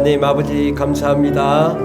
하나님 아버지 감사합니다.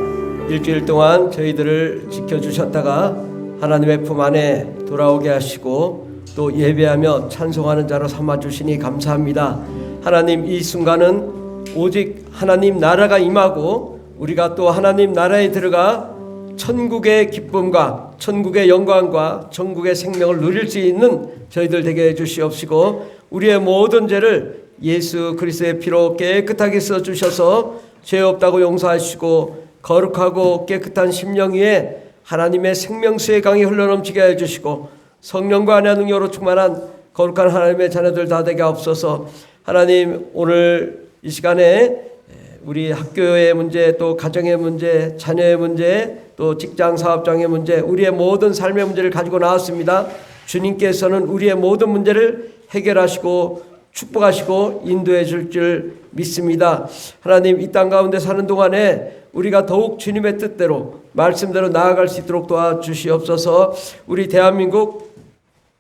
일주일 동안 저희들을 지켜주셨다가 하나님의 품 안에 돌아오게 하시고 또 예배하며 찬송하는 자로 삼아주시니 감사합니다. 하나님, 이 순간은 오직 하나님 나라가 임하고 우리가 또 하나님 나라에 들어가 천국의 기쁨과 천국의 영광과 천국의 생명을 누릴 수 있는 저희들 되게 해주시옵시고, 우리의 모든 죄를 예수 그리스도의 피로 깨끗하게 써주셔서 죄 없다고 용서하시고 거룩하고 깨끗한 심령 위에 하나님의 생명수의 강이 흘러넘치게 해주시고 성령과 안의 능력으로 충만한 거룩한 하나님의 자녀들 다 되게 하옵소서. 하나님, 오늘 이 시간에 우리 학교의 문제, 또 가정의 문제, 자녀의 문제, 또 직장 사업장의 문제, 우리의 모든 삶의 문제를 가지고 나왔습니다. 주님께서는 우리의 모든 문제를 해결하시고 축복하시고 인도해 줄 믿습니다. 하나님, 이 땅 가운데 사는 동안에 우리가 더욱 주님의 뜻대로 말씀대로 나아갈 수 있도록 도와주시옵소서. 우리 대한민국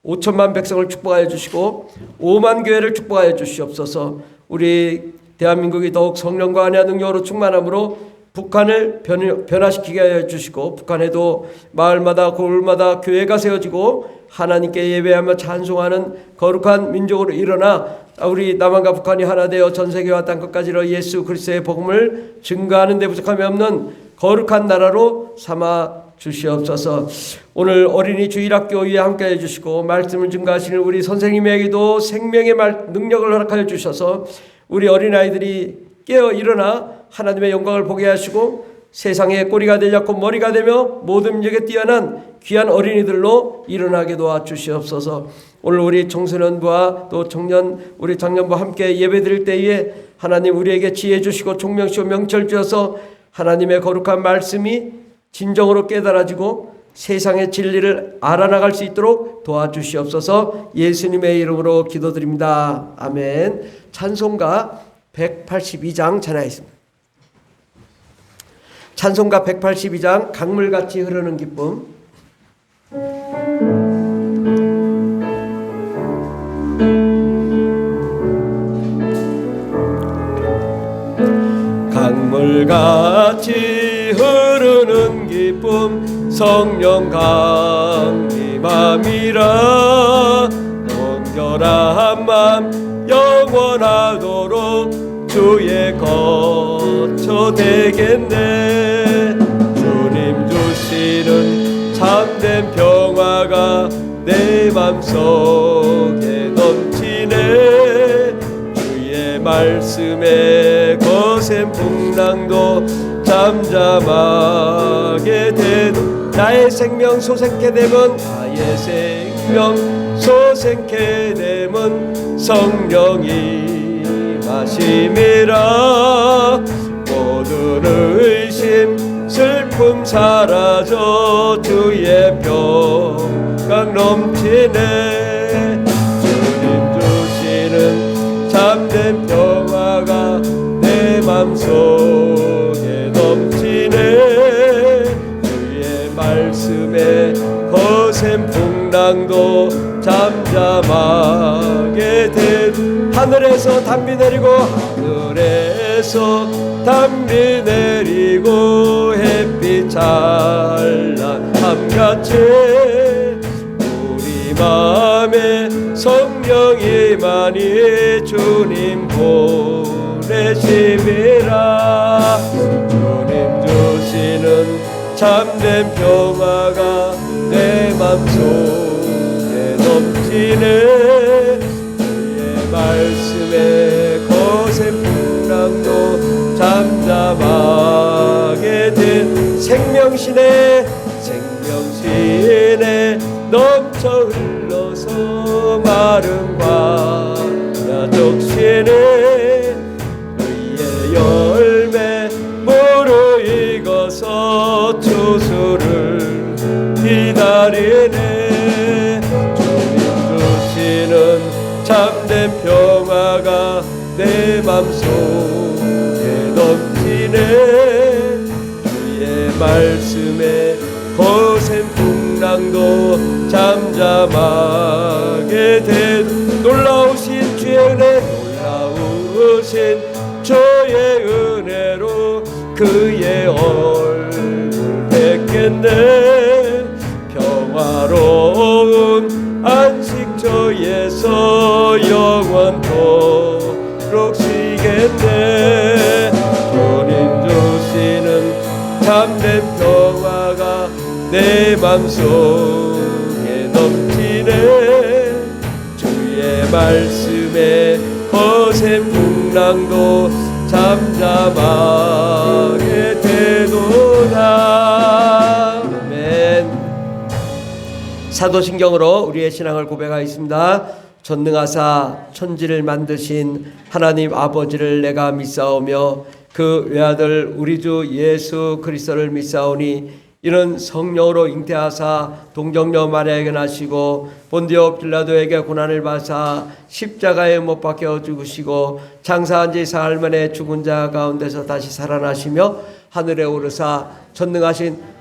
5천만 백성을 축복하여 주시고 5만 교회를 축복하여 주시옵소서. 우리 대한민국이 더욱 성령과 안의 능력으로 충만함으로 북한을 변화시키게 하여 주시고, 북한에도 마을마다 고을마다 교회가 세워지고 하나님께 예배하며 찬송하는 거룩한 민족으로 일어나 우리 남한과 북한이 하나 되어 전 세계와 땅 끝까지로 예수 그리스도의 복음을 증거하는 데 부족함이 없는 거룩한 나라로 삼아 주시옵소서. 오늘 어린이 주일학교 위에 함께 해주시고 말씀을 증거하시는 우리 선생님에게도 생명의 능력을 허락하여 주셔서 우리 어린아이들이 깨어 일어나 하나님의 영광을 보게 하시고 세상의 꼬리가 되지 않고 머리가 되며 모든 민족에 뛰어난 귀한 어린이들로 일어나게 도와주시옵소서. 오늘 우리 청소년부와 또 청년, 우리 장년부와 함께 예배드릴 때에 하나님 우리에게 지혜 주시고 총명 주시고 명철 주셔서 하나님의 거룩한 말씀이 진정으로 깨달아지고 세상의 진리를 알아나갈 수 있도록 도와주시옵소서. 예수님의 이름으로 기도드립니다. 아멘. 찬송가 182장 전하였습니다. 찬송가 182장 강물같이 흐르는 기쁨. 강물같이 흐르는 기쁨 성령 강림함이라. 온결한 맘 영원하도록 주의 거처 되겠네. 주님 주시는 참된 평화가 내 맘속에 넘치네. 주의 말씀에 거센 풍랑도 잠잠하게 된 나의 생명 소생케 되면 나의 생명 소생케 되면 성령이 마심이라. 모든 의심 슬픔 사라져 주의 평강 넘치네. 주님 주시는 참된 평화가 내 맘속에 넘치네. 주의 말씀에 거센 풍랑도 잠잠하게 된 하늘에서 담비 내리고 하늘에서 담비 내리고 햇빛 찬란함같이 우리 맘에 성령이 많이 주님 보내심이라. 주님 주시는 참된 평화가 내 맘속에 넘치네. 말씀에 거센 풍랑도 잠잠하게 된 생명신에 넘쳐 흘러서 마른 광야 적시네. 의의 열매 무르익어서 추수를 기다리네. 주님 주시는 참된 평화가 내 맘속에 넘치네. 주의 말씀에 거센 풍랑도 잠잠하게 된 놀라우신 주의 은혜, 놀라우신 주의 은혜로 쉬겠네. 평화로운 안식처에서 영원토록 쉬겠네. 주님 주시는 참된 평화가 내 맘속에 넘치네. 주의 말씀에 거센 풍랑도 잠잠하게 되도다. 아멘. 사도신경으로 우리의 신앙을 고백하겠습니다. 전능하사 천지를 만드신 하나님 아버지를 내가 믿사오며 그 외아들 우리 주 예수 그리스도를 믿사오니 이는 성령으로 잉태하사 동정녀 마리아에게 나시고 본디오 빌라도에게 고난을 받으사 십자가에 못 박혀 죽으시고 장사한 지 사흘 만에 죽은 자 가운데서 다시 살아나시며 하늘에 오르사 전능하신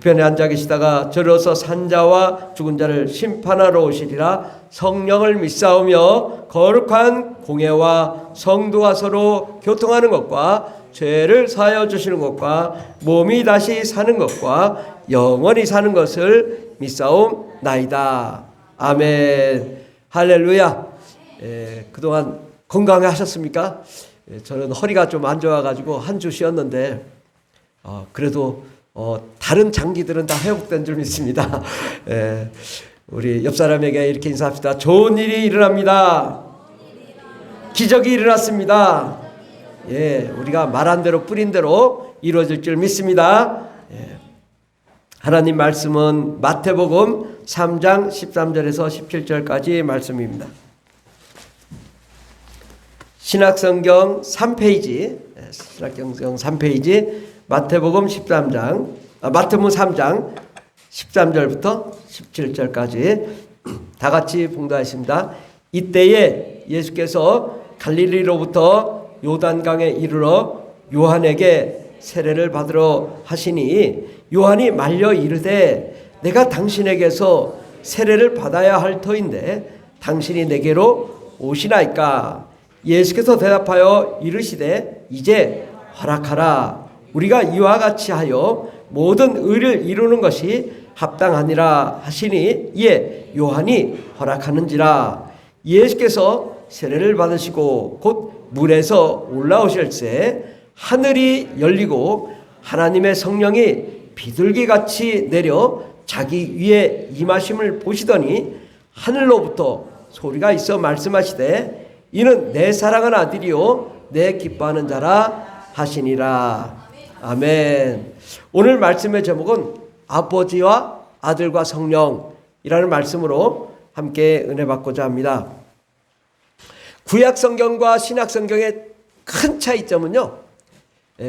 편에 앉아 계시다가 저로서 산자와 죽은 자를 심판하러 오시리라. 성령을 믿사오며 거룩한 공예와 성도가 서로 교통하는 것과 죄를 사하여 주시는 것과 몸이 다시 사는 것과 영원히 사는 것을 믿사옵나이다. 아멘. 할렐루야. 그동안 건강해 하셨습니까? 저는 허리가 좀 안 좋아가지고 한 주 쉬었는데 그래도 다른 장기들은 다 회복된 줄 믿습니다. 우리 옆 사람에게 이렇게 인사합시다. 좋은 일이 일어납니다. 기적이 일어났습니다. 우리가 말한 대로 뿌린 대로 이루어질 줄 믿습니다. 하나님 말씀은 마태복음 3장 13절에서 17절까지 말씀입니다. 신약성경 3페이지, 신약성경 3페이지, 마태복음 13장, 마태복음 3장 13절부터 17절까지 다 같이 봉독하겠습니다. 이때에 예수께서 갈릴리로부터 요단강에 이르러 요한에게 세례를 받으러 하시니 요한이 말려 이르되 내가 당신에게서 세례를 받아야 할 터인데 당신이 내게로 오시나이까. 예수께서 대답하여 이르시되 이제 허락하라. 우리가 이와 같이 하여 모든 의를 이루는 것이 합당하니라 하시니 이에 요한이 허락하는지라. 예수께서 세례를 받으시고 곧 물에서 올라오실새 하늘이 열리고 하나님의 성령이 비둘기같이 내려 자기 위에 임하심을 보시더니 하늘로부터 소리가 있어 말씀하시되 이는 내 사랑하는 아들이요 내 기뻐하는 자라 하시니라. 아멘. 오늘 말씀의 제목은 아버지와 아들과 성령이라는 말씀으로 함께 은혜 받고자 합니다. 구약성경과 신약성경의 큰 차이점은요,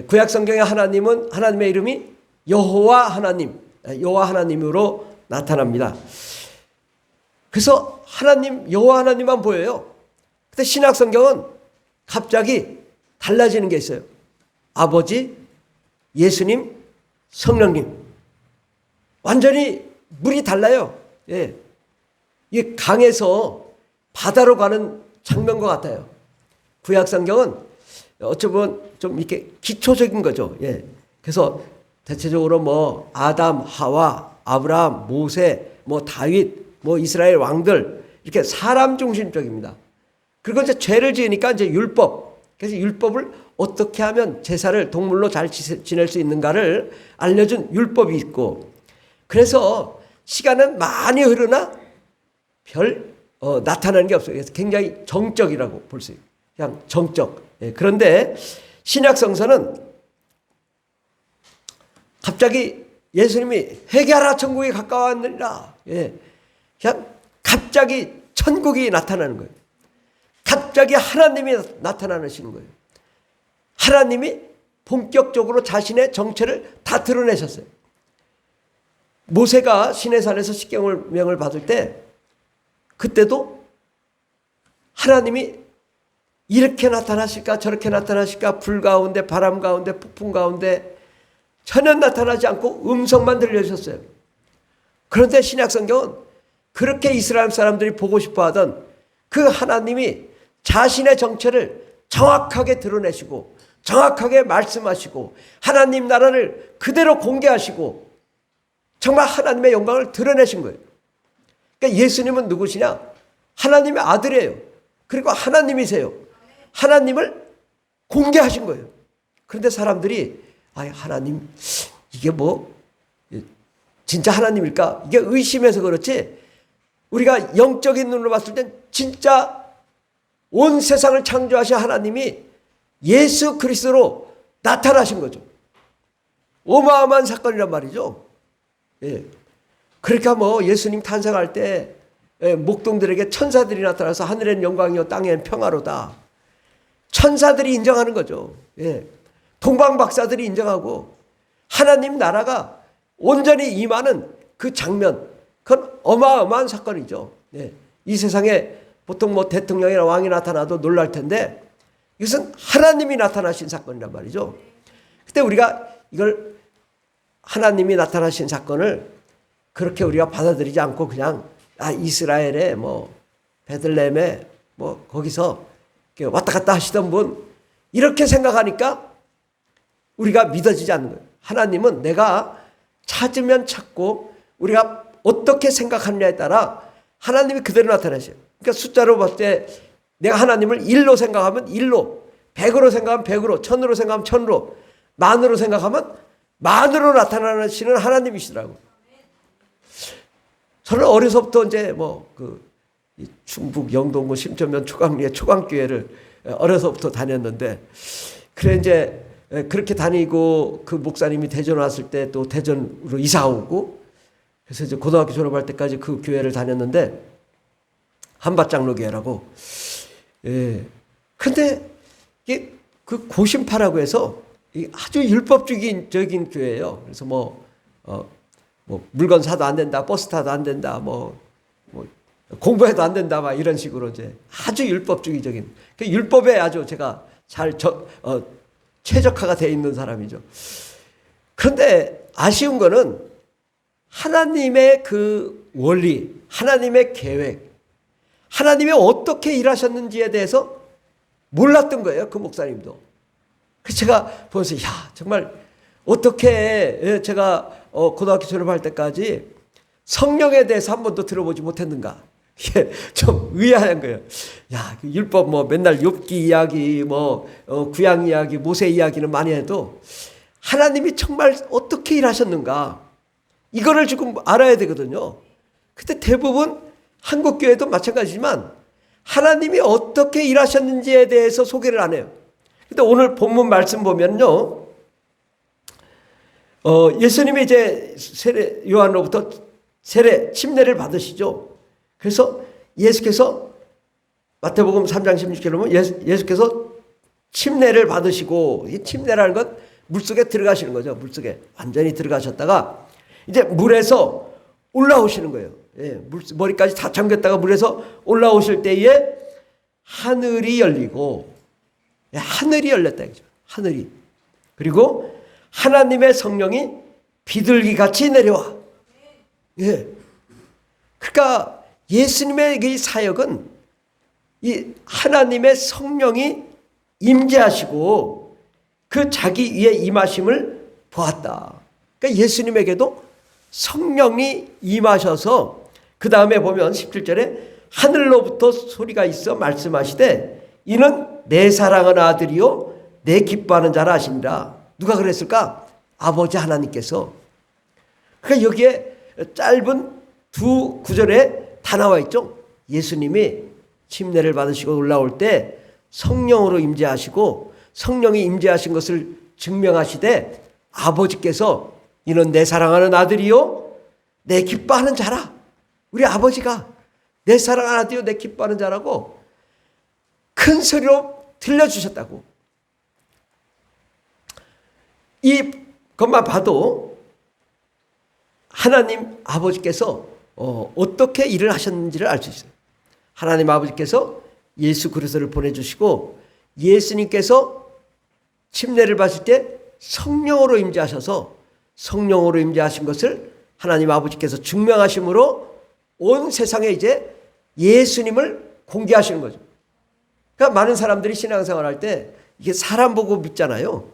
구약성경의 하나님은 하나님의 이름이 여호와 하나님, 여호와 하나님으로 나타납니다. 그래서 하나님, 여호와 하나님만 보여요. 근데 신약성경은 갑자기 달라지는 게 있어요. 아버지, 예수님, 성령님. 완전히 물이 달라요. 이 강에서 바다로 가는 장면과 같아요. 구약성경은 어쩌면 좀 이렇게 기초적인 거죠. 그래서 대체적으로 뭐 아담, 하와, 아브라함, 모세, 뭐 다윗, 뭐 이스라엘 왕들 이렇게 사람 중심적입니다. 그리고 이제 죄를 지으니까 이제 율법. 그래서 율법을 어떻게 하면 제사를 동물로 잘 지낼 수 있는가를 알려준 율법이 있고, 그래서 시간은 많이 흐르나 별 나타나는 게 없어요. 그래서 굉장히 정적이라고 볼 수 있어요. 그냥 정적. 그런데 신약성서는 갑자기 예수님이 회개하라 천국이 가까웠느니라. 그냥 갑자기 천국이 나타나는 거예요. 갑자기 하나님이 나타나시는 거예요. 하나님이 본격적으로 자신의 정체를 다 드러내셨어요. 모세가 시내산에서 십계명을 받을 때 그때도 하나님이 이렇게 나타나실까 저렇게 나타나실까, 불 가운데 바람 가운데 폭풍 가운데 전혀 나타나지 않고 음성만 들려주셨어요. 그런데 신약성경은 그렇게 이스라엘 사람들이 보고 싶어하던 그 하나님이 자신의 정체를 정확하게 드러내시고 정확하게 말씀하시고 하나님 나라를 그대로 공개하시고 정말 하나님의 영광을 드러내신 거예요. 그러니까 예수님은 누구시냐? 하나님의 아들이에요. 그리고 하나님이세요. 하나님을 공개하신 거예요. 그런데 사람들이 하나님 이게 뭐 진짜 하나님일까? 이게 의심해서 그렇지, 우리가 영적인 눈으로 봤을 땐 진짜 온 세상을 창조하신 하나님이 예수 그리스도로 나타나신 거죠. 어마어마한 사건이란 말이죠. 예. 그러니까 뭐 예수님 탄생할 때 목동들에게 천사들이 나타나서 하늘엔 영광이요 땅엔 평화로다. 천사들이 인정하는 거죠. 예. 동방박사들이 인정하고 하나님 나라가 온전히 임하는 그 장면, 그건 어마어마한 사건이죠. 예. 이 세상에 보통 뭐 대통령이나 왕이 나타나도 놀랄 텐데 이것은 하나님이 나타나신 사건이란 말이죠. 그때 우리가 이걸 하나님이 나타나신 사건을 그렇게 우리가 받아들이지 않고 그냥 이스라엘의 뭐 베들레헴에 뭐 거기서 왔다 갔다 하시던 분 이렇게 생각하니까 우리가 믿어지지 않는 거예요. 하나님은 내가 찾으면 찾고 우리가 어떻게 생각하느냐에 따라 하나님이 그대로 나타나셔요. 그러니까 숫자로 봤을 때 내가 하나님을 1로 생각하면 1로, 100으로 생각하면 100으로, 1000으로 생각하면 1000으로, 만으로 생각하면 만으로 나타나시는 하나님이시더라고요. 저는 어려서부터 이제 뭐 충북 영동구 심천면 초강리의 초강교회를 어려서부터 다녔는데, 그래 이제 그렇게 다니고 그 목사님이 대전 왔을 때 또 대전으로 이사 오고, 그래서 이제 고등학교 졸업할 때까지 그 교회를 다녔는데 한밭장로교회라고. 예. 근데 이게 그 고심파라고 해서 아주 율법적인 교회예요. 그래서 뭐 물건 사도 안 된다, 버스 타도 안 된다, 뭐 공부해도 안 된다, 막 이런 식으로 이제 아주 율법주의적인, 그 율법에 아주 제가 잘 최적화가 되어 있는 사람이죠. 그런데 아쉬운 거는 하나님의 그 원리, 하나님의 계획, 하나님이 어떻게 일하셨는지에 대해서 몰랐던 거예요, 그 목사님도. 그래서 제가 보면서 정말 어떻게 제가 고등학교 졸업할 때까지 성령에 대해서 한 번도 들어보지 못했는가. 이게 좀 의아한 거예요. 그 율법 뭐 맨날 욥기 이야기, 구약 이야기, 모세 이야기는 많이 해도 하나님이 정말 어떻게 일하셨는가, 이거를 지금 알아야 되거든요. 근데 대부분 한국 교회도 마찬가지지만 하나님이 어떻게 일하셨는지에 대해서 소개를 안 해요. 근데 오늘 본문 말씀 보면요, 예수님이 이제 요한으로부터 침례를 받으시죠. 그래서 예수께서 마태복음 3장 16절에 보면 예수께서 침례를 받으시고, 이 침례라는 건 물속에 들어가시는 거죠. 물속에 완전히 들어가셨다가 이제 물에서 올라오시는 거예요. 예, 머리까지 다 잠겼다가 물에서 올라오실 때에 하늘이 열리고, 하늘이 열렸다. 하늘이. 그리고 하나님의 성령이 비둘기 같이 내려와. 예. 그러니까 예수님의 이 사역은 이 하나님의 성령이 임재하시고 그 자기 위에 임하심을 보았다. 그러니까 예수님에게도 성령이 임하셔서, 그 다음에 보면 17절에 하늘로부터 소리가 있어 말씀하시되 이는 내 사랑하는 아들이요 내 기뻐하는 자라 하시니라. 누가 그랬을까? 아버지 하나님께서. 그러니까 여기에 짧은 두 구절에 다 나와 있죠. 예수님이 침례를 받으시고 올라올 때 성령으로 임재하시고, 성령이 임재하신 것을 증명하시되 아버지께서 이는 내 사랑하는 아들이요 내 기뻐하는 자라. 우리 아버지가 내 사랑하는 아들이요 내 기뻐하는 자라고 큰 소리로 들려주셨다고. 이것만 봐도 하나님 아버지께서 어떻게 일을 하셨는지를 알 수 있어요. 하나님 아버지께서 예수 그리스도를 보내주시고 예수님께서 침례를 받을 때 성령으로 임재하셔서 성령으로 임재하신 것을 하나님 아버지께서 증명하심으로 온 세상에 이제 예수님을 공개하시는 거죠. 그러니까 많은 사람들이 신앙생활 할 때 이게 사람 보고 믿잖아요.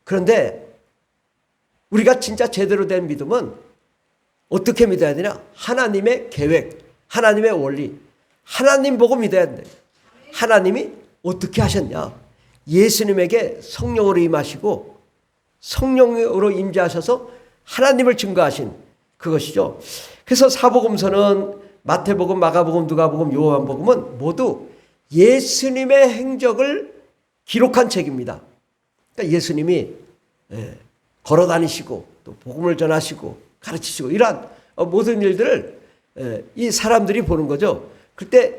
그런데 우리가 진짜 제대로 된 믿음은 어떻게 믿어야 되냐? 하나님의 계획, 하나님의 원리, 하나님 보고 믿어야 된다. 하나님이 어떻게 하셨냐? 예수님에게 성령으로 임하시고 성령으로 임재하셔서 하나님을 증거하신 그것이죠. 그래서 사복음서는 마태복음, 마가복음, 누가복음, 요한복음은 모두 예수님의 행적을 기록한 책입니다. 그러니까 예수님이 걸어다니시고 또 복음을 전하시고 가르치시고 이러한 모든 일들을 이 사람들이 보는 거죠. 그때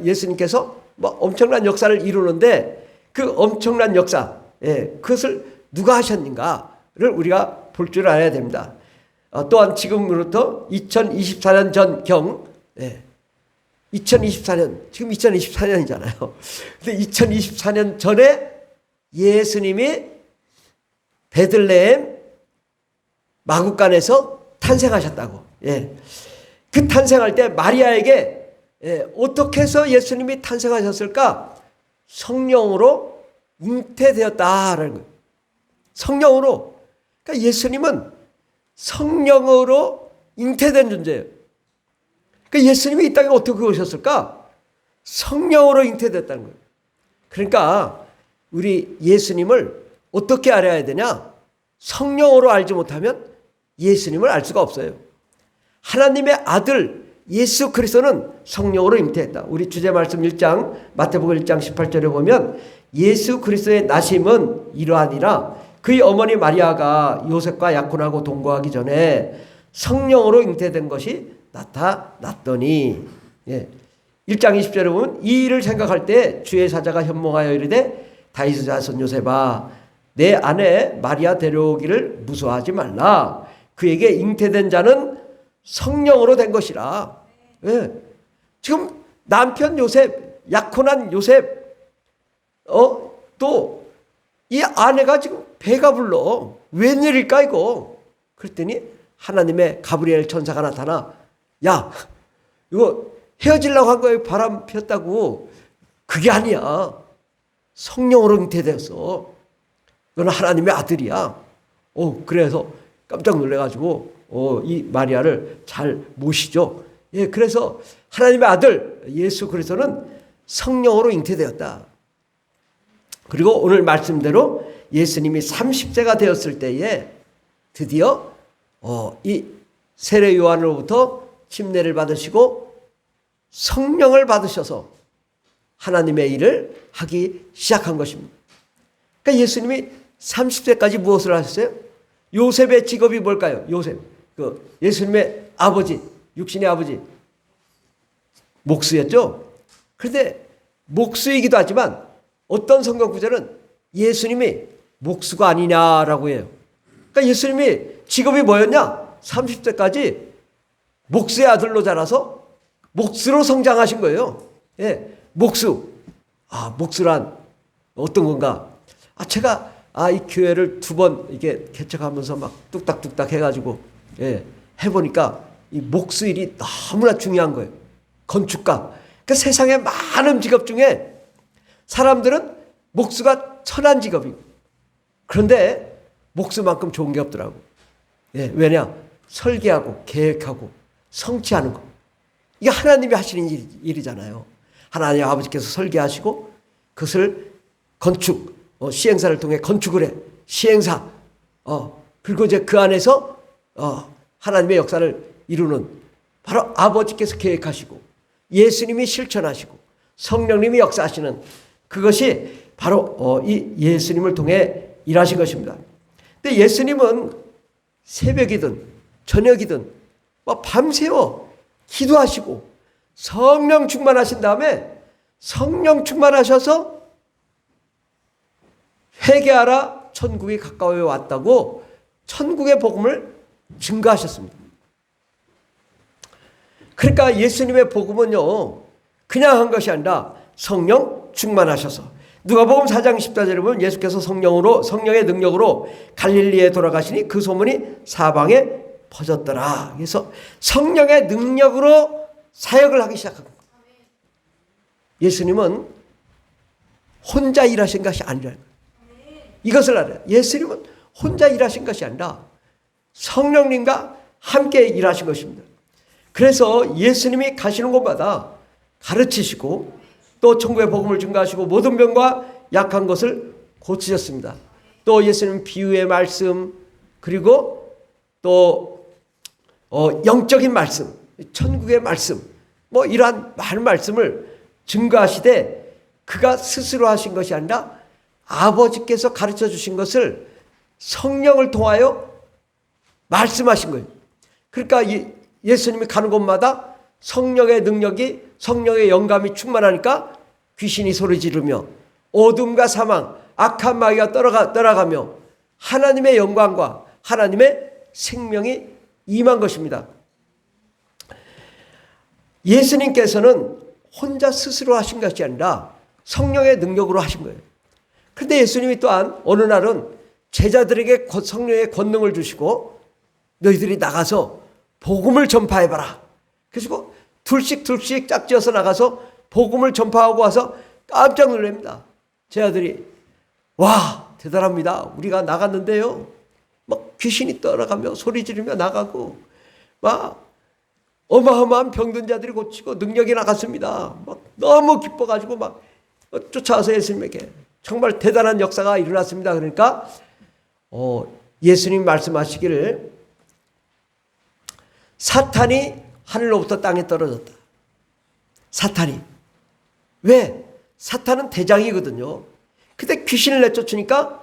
예수님께서 뭐 엄청난 역사를 이루는데 그 엄청난 역사, 그것을 누가 하셨는가를 우리가 볼 줄 알아야 됩니다. 또한 지금으로부터 2024년 전경, 2024년, 지금 2024년이잖아요. 근데 2024년 전에 예수님이 베들레헴 마구간에서 탄생하셨다고. 그 탄생할 때 마리아에게 어떻게 해서 예수님이 탄생하셨을까? 성령으로 잉태되었다라는 거예요. 성령으로. 그러니까 예수님은 성령으로 잉태된 존재예요. 그러니까 예수님이 이 땅에 어떻게 오셨을까? 성령으로 잉태됐다는 거예요. 그러니까 우리 예수님을 어떻게 알아야 되냐? 성령으로 알지 못하면 예수님을 알 수가 없어요. 하나님의 아들 예수 그리스도는 성령으로 잉태했다. 우리 주제 말씀 1장 마태복음 1장 18절에 보면 예수 그리스도의 나심은 이러하니라. 그의 어머니 마리아가 요셉과 약혼하고 동거하기 전에 성령으로 잉태된 것이 나타났더니. 1장 20절에 보면 이 일을 생각할 때 주의 사자가 현몽하여 이르되 다윗의 자손 요셉아 내 아내 마리아 데려오기를 무서워하지 말라. 그에게 잉태된 자는 성령으로 된 것이라. 지금 남편 요셉, 약혼한 요셉, 또 이 아내가 지금 배가 불러. 웬일일까 이거? 그랬더니 하나님의 가브리엘 천사가 나타나, 야, 이거 헤어지려고 한 거에 바람 폈다고. 그게 아니야. 성령으로 잉태되었어. 너는 하나님의 아들이야. 그래서 깜짝 놀래가지고 이 마리아를 잘 모시죠. 그래서 하나님의 아들 예수 그리스도는 성령으로 잉태되었다. 그리고 오늘 말씀대로 예수님이 30세가 되었을 때에 드디어 이 세례 요한으로부터 침례를 받으시고 성령을 받으셔서 하나님의 일을 하기 시작한 것입니다. 그러니까 예수님이 30세까지 무엇을 하셨어요? 요셉의 직업이 뭘까요? 요셉. 예수님의 아버지, 육신의 아버지. 목수였죠? 그런데 목수이기도 하지만 어떤 성경 구절은 예수님이 목수가 아니냐라고 해요. 그러니까 예수님이 직업이 뭐였냐? 30세까지 목수의 아들로 자라서 목수로 성장하신 거예요. 목수. 목수란 어떤 건가? 제가 이 교회를 2번 이렇게 개척하면서 막 뚝딱뚝딱 해가지고 해보니까 이 목수 일이 너무나 중요한 거예요. 건축가. 그 세상에 많은 직업 중에 사람들은 목수가 천한 직업이고 그런데 목수만큼 좋은 게 없더라고. 왜냐? 설계하고 계획하고 성취하는 거. 이게 하나님이 하시는 일이잖아요. 하나님 아버지께서 설계하시고 그것을 건축, 시행사를 통해 건축을 해. 시행사. 그리고 이제 그 안에서 하나님의 역사를 이루는 바로 아버지께서 계획하시고 예수님이 실천하시고 성령님이 역사하시는 그것이 바로 이 예수님을 통해 일하신 것입니다. 근데 예수님은 새벽이든 저녁이든 밤새워 기도하시고 성령 충만하신 다음에 성령 충만하셔서 회개하라 천국이 가까워 왔다고 천국의 복음을 증거하셨습니다. 그러니까 예수님의 복음은요 그냥 한 것이 아니라 성령 충만하셔서 누가복음 4장 14절에 보면 예수께서 성령의 능력으로 갈릴리에 돌아가시니 그 소문이 사방에 퍼졌더라. 그래서 성령의 능력으로 사역을 하기 시작한 겁니다. 예수님은 혼자 일하신 것이 아니라는 거예요. 이것을 알아요. 예수님은 혼자 일하신 것이 아니라 성령님과 함께 일하신 것입니다. 그래서 예수님이 가시는 곳마다 가르치시고 또 천국의 복음을 증거하시고 모든 병과 약한 것을 고치셨습니다. 또 예수님 비유의 말씀, 그리고 또 영적인 말씀, 천국의 말씀, 뭐 이러한 많은 말씀을 증거하시되 그가 스스로 하신 것이 아니라 아버지께서 가르쳐 주신 것을 성령을 통하여 말씀하신 거예요. 그러니까 예수님이 가는 곳마다 성령의 능력이, 성령의 영감이 충만하니까 귀신이 소리 지르며 어둠과 사망, 악한 마귀가 떠나가며 하나님의 영광과 하나님의 생명이 임한 것입니다. 예수님께서는 혼자 스스로 하신 것이 아니라 성령의 능력으로 하신 거예요. 그런데 예수님이 또한 어느 날은 제자들에게 성령의 권능을 주시고 너희들이 나가서 복음을 전파해봐라. 그래서 둘씩 짝지어서 나가서 복음을 전파하고 와서 깜짝 놀랍니다. 제자들이 와 대단합니다. 우리가 나갔는데요. 막 귀신이 떠나가며 소리 지르며 나가고 막 어마어마한 병든 자들이 고치고 능력이 나갔습니다. 막 너무 기뻐가지고 막 쫓아와서 예수님에게 정말 대단한 역사가 일어났습니다. 그러니까 예수님 말씀하시기를 사탄이 하늘로부터 땅에 떨어졌다. 사탄이. 왜? 사탄은 대장이거든요. 근데 귀신을 내쫓으니까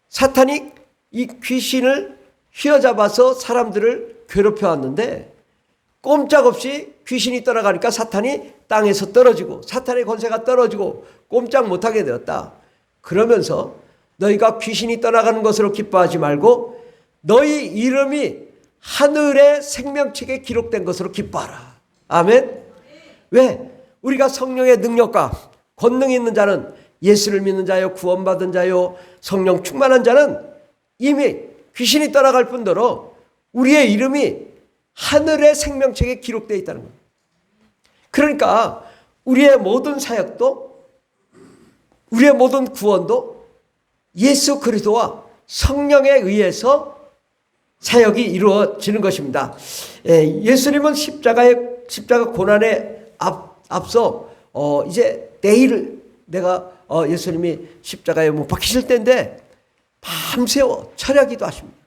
사탄이 이 귀신을 휘어잡아서 사람들을 괴롭혀 왔는데 꼼짝없이 귀신이 떠나가니까 사탄이 땅에서 떨어지고 사탄의 권세가 떨어지고 꼼짝 못하게 되었다. 그러면서 너희가 귀신이 떠나가는 것으로 기뻐하지 말고 너희 이름이 하늘의 생명책에 기록된 것으로 기뻐하라. 아멘. 왜? 우리가 성령의 능력과 권능이 있는 자는 예수를 믿는 자요, 구원받은 자요, 성령 충만한 자는 이미 귀신이 떠나갈 뿐더러 우리의 이름이 하늘의 생명책에 기록되어 있다는 겁니다. 그러니까 우리의 모든 사역도, 우리의 모든 구원도 예수 그리스도와 성령에 의해서 사역이 이루어지는 것입니다. 예수님은 십자가 고난에 앞서 이제 내일 내가 예수님이 십자가에 못 박히실 때인데 밤새워 철야기도 하십니다.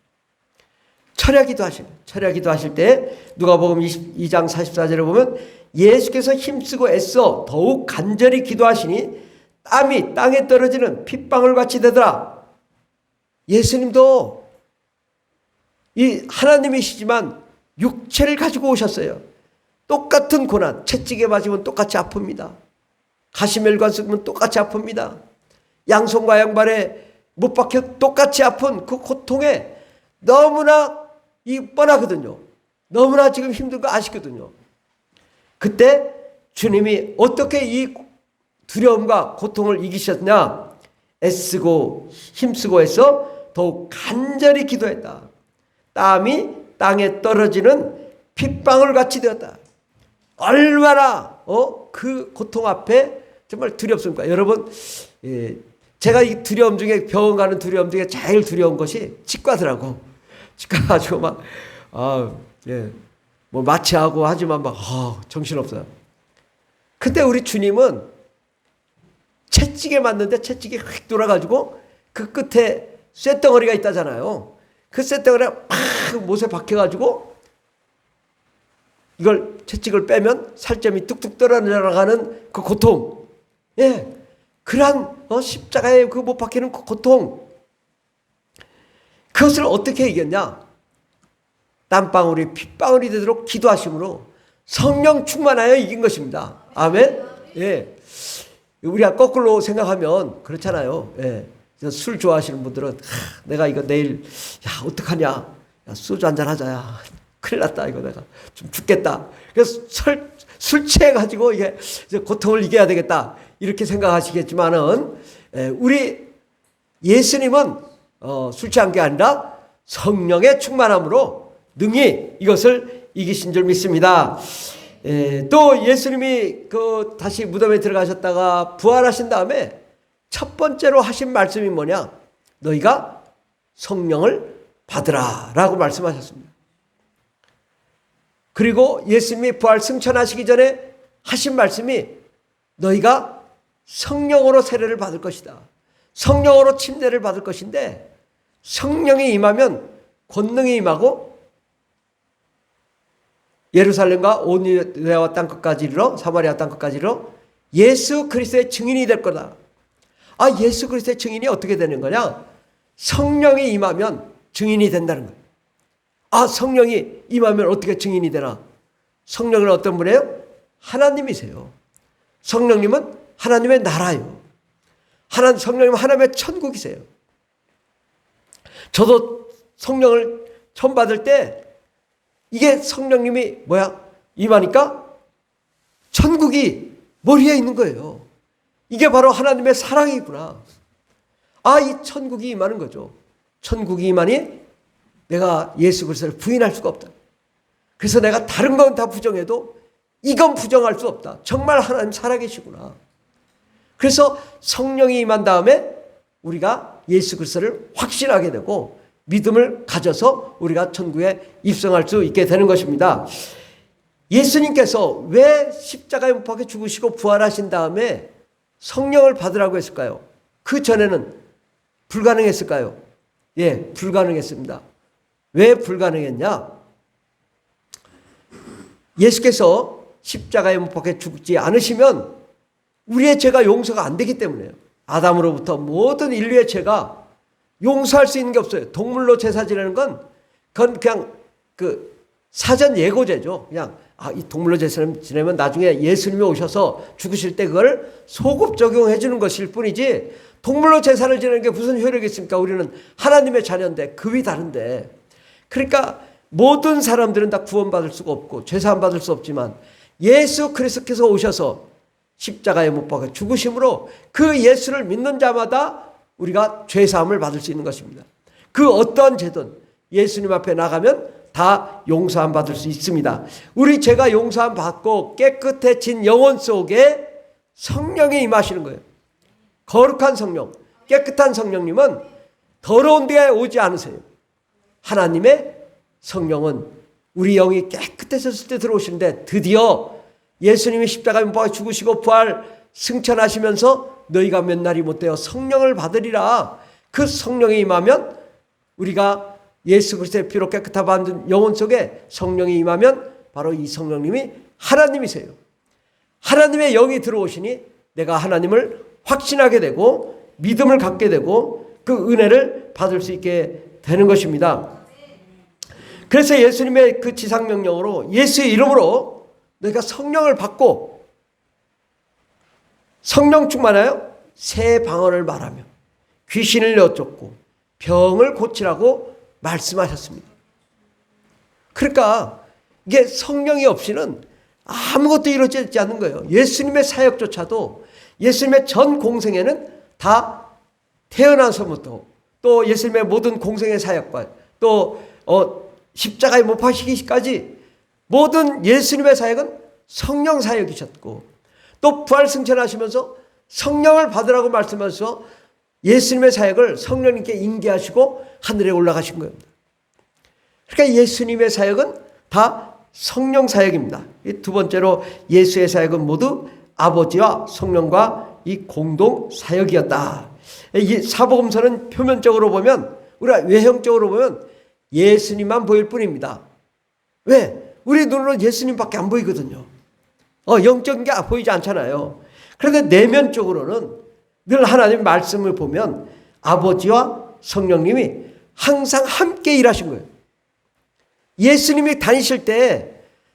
철야기도 하실 때 누가복음 22장 44절에 보면 예수께서 힘쓰고 애써 더욱 간절히 기도하시니 땀이 땅에 떨어지는 핏방울 같이 되더라. 예수님도 이 하나님이시지만 육체를 가지고 오셨어요. 똑같은 고난, 채찍에 맞으면 똑같이 아픕니다. 가시멜관 쓰면 똑같이 아픕니다. 양손과 양발에 못 박혀 똑같이 아픈 그 고통에 너무나 뻔하거든요. 너무나 지금 힘든 거 아시거든요. 그때 주님이 어떻게 이 두려움과 고통을 이기셨냐? 애쓰고 힘쓰고 해서 더욱 간절히 기도했다. 땀이 땅에 떨어지는 핏방울 같이 되었다. 얼마나 그 고통 앞에 정말 두렵습니까? 여러분, 제가 이 두려움 중에 병원 가는 두려움 중에 제일 두려운 것이 치과더라고. 치과 가지고 막 뭐 마취하고 하지만 막 정신없어요. 근데 우리 주님은 채찍에 맞는데 채찍이 휙 돌아가지고 그 끝에 쇳덩어리가 있다잖아요. 그 쇳덩어리가 막 못에 박혀가지고 이걸 채찍을 빼면 살점이 뚝뚝 떨어져나가는 그 고통. 그러한 십자가에 그 못 박히는 그 고통. 그것을 어떻게 이겼냐? 땀방울이 핏방울이 되도록 기도하심으로 성령 충만하여 이긴 것입니다. 아멘. 우리가 거꾸로 생각하면 그렇잖아요. 술 좋아하시는 분들은 내가 이거 내일 어떡하냐? 소주 한잔 하자. 큰일 났다. 이거 내가 좀 죽겠다. 그래서 술 취해가지고 이게 고통을 이겨야 되겠다. 이렇게 생각하시겠지만은 우리 예수님은 술 취한 게 아니라 성령의 충만함으로 능히 이것을 이기신 줄 믿습니다. 또 예수님이 다시 무덤에 들어가셨다가 부활하신 다음에 첫 번째로 하신 말씀이 뭐냐? 너희가 성령을 받으라 라고 말씀하셨습니다. 그리고 예수님이 부활 승천하시기 전에 하신 말씀이 너희가 성령으로 세례를 받을 것이다. 성령으로 침례를 받을 것인데 성령이 임하면 권능이 임하고 예루살렘과 온 유대와 땅끝까지 이르러 사마리아 땅끝까지 이르러 예수 그리스도의 증인이 될 거다. 아, 예수 그리스도의 증인이 어떻게 되는 거냐? 성령이 임하면 증인이 된다는 거예요. 아, 성령이 임하면 어떻게 증인이 되나? 성령은 어떤 분이에요? 하나님이세요. 성령님은 하나님의 나라예요. 성령님은 하나님의 천국이세요. 저도 성령을 처음 받을 때 이게 성령님이 임하니까 천국이 머리에 있는 거예요. 이게 바로 하나님의 사랑이구나. 아, 이 천국이 임하는 거죠. 천국이 임하니 내가 예수 그리스도를 부인할 수가 없다. 그래서 내가 다른 건 다 부정해도 이건 부정할 수 없다. 정말 하나님 살아계시구나. 그래서 성령이 임한 다음에 우리가 예수 그리스도를 확신하게 되고 믿음을 가져서 우리가 천국에 입성할 수 있게 되는 것입니다. 예수님께서 왜 십자가에 못 박혀 죽으시고 부활하신 다음에 성령을 받으라고 했을까요? 그 전에는 불가능했을까요? 예, 불가능했습니다. 왜 불가능했냐? 예수께서 십자가에 못 박혀 죽지 않으시면 우리의 죄가 용서가 안 되기 때문에요. 아담으로부터 모든 인류의 죄가 용서할 수 있는 게 없어요. 동물로 제사 지내는 건 그건 그냥 그 사전 예고제죠. 그냥 이 동물로 제사 지내면 나중에 예수님이 오셔서 죽으실 때 그걸 소급 적용해 주는 것일 뿐이지 동물로 제사를 지내는 게 무슨 효력이 있습니까? 우리는 하나님의 자녀인데 급이 다른데. 그러니까 모든 사람들은 다 구원받을 수가 없고 죄사함 받을 수 없지만 예수 그리스도께서 오셔서 십자가에 못 박혀 죽으심으로 그 예수를 믿는 자마다 우리가 죄사함을 받을 수 있는 것입니다. 그 어떠한 죄든 예수님 앞에 나가면 다 용서함 받을 수 있습니다. 우리 죄가 용서함 받고 깨끗해진 영혼 속에 성령이 임하시는 거예요. 거룩한 성령, 깨끗한 성령님은 더러운 데에 오지 않으세요. 하나님의 성령은 우리 영이 깨끗해졌을 때 들어오시는데 드디어 예수님이 십자가에 못 박혀 죽으시고 부활 승천하시면서 너희가 몇 날이 못되어 성령을 받으리라. 그 성령이 임하면 우리가 예수 그리스도의 피로 깨끗하 받은 영혼 속에 성령이 임하면 바로 이 성령님이 하나님이세요. 하나님의 영이 들어오시니 내가 하나님을 확신하게 되고 믿음을 갖게 되고 그 은혜를 받을 수 있게 되는 것입니다. 그래서 예수님의 그 지상명령으로 예수의 이름으로 너희가 성령을 받고 성령 충만하여 새 방언을 말하며 귀신을 내쫓고 병을 고치라고 말씀하셨습니다. 그러니까 이게 성령이 없이는 아무것도 이루어지지 않는 거예요. 예수님의 사역조차도 예수님의 전 공생애는 다 태어나서부터 또 예수님의 모든 공생애 사역과 또 십자가에 못 박히기까지 모든 예수님의 사역은 성령 사역이셨고 또 부활 승천하시면서 성령을 받으라고 말씀하셔서 예수님의 사역을 성령님께 인계하시고 하늘에 올라가신 겁니다. 그러니까 예수님의 사역은 다 성령 사역입니다. 두 번째로 예수의 사역은 모두 아버지와 성령과 이 공동 사역이었다. 이 사복음서는 표면적으로 보면 우리가 외형적으로 보면 예수님만 보일 뿐입니다. 왜? 우리 눈으로 예수님밖에 안 보이거든요. 영적인 게 보이지 않잖아요. 그런데 내면적으로는 늘 하나님 말씀을 보면 아버지와 성령님이 항상 함께 일하신 거예요. 예수님이 다니실 때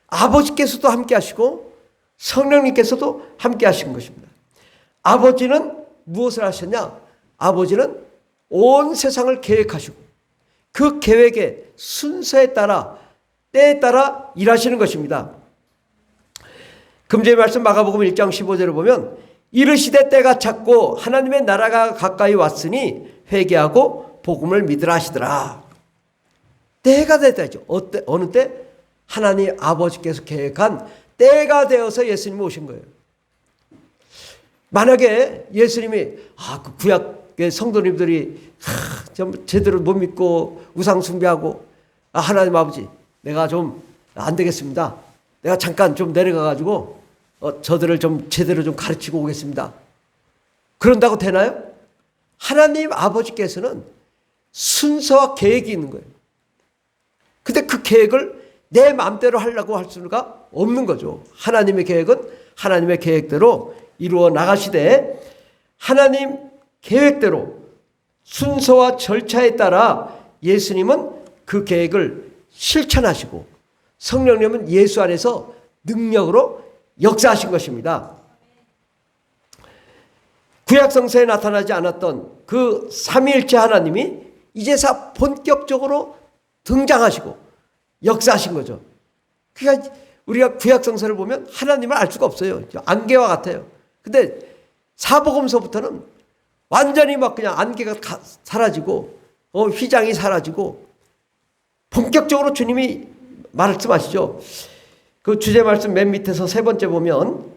아버지께서도 함께 하시고 성령님께서도 함께 하신 것입니다. 아버지는 무엇을 하셨냐? 아버지는 온 세상을 계획하시고 그 계획의 순서에 따라 때에 따라 일하시는 것입니다. 금주의 말씀 마가복음 1장 15절을 보면 이르시되 때가 찼고 하나님의 나라가 가까이 왔으니 회개하고 복음을 믿으라 하시더라. 때가 됐다죠. 어느 때? 하나님 아버지께서 계획한 때가 되어서 예수님이 오신 거예요. 만약에 예수님이 그 구약의 성도님들이 제대로 못 믿고 우상 숭배하고 하나님 아버지 내가 좀 안 되겠습니다. 내가 잠깐 좀 내려가가지고 저들을 좀 제대로 좀 가르치고 오겠습니다. 그런다고 되나요? 하나님 아버지께서는 순서와 계획이 있는 거예요. 근데 그 계획을 내 마음대로 하려고 할 수가 없는 거죠. 하나님의 계획은 하나님의 계획대로 이루어 나가시되 하나님 계획대로 순서와 절차에 따라 예수님은 그 계획을 실천하시고 성령님은 예수 안에서 능력으로 역사하신 것입니다. 구약성서에 나타나지 않았던 그 삼위일체 하나님이 이제서 본격적으로 등장하시고 역사하신 거죠. 그러니까 우리가 구약성서를 보면 하나님을 알 수가 없어요. 안개와 같아요. 근데 사복음서부터는 완전히 막 그냥 안개가 사라지고 휘장이 사라지고 본격적으로 주님이 말씀하시죠. 그 주제 말씀 맨 밑에서 세 번째 보면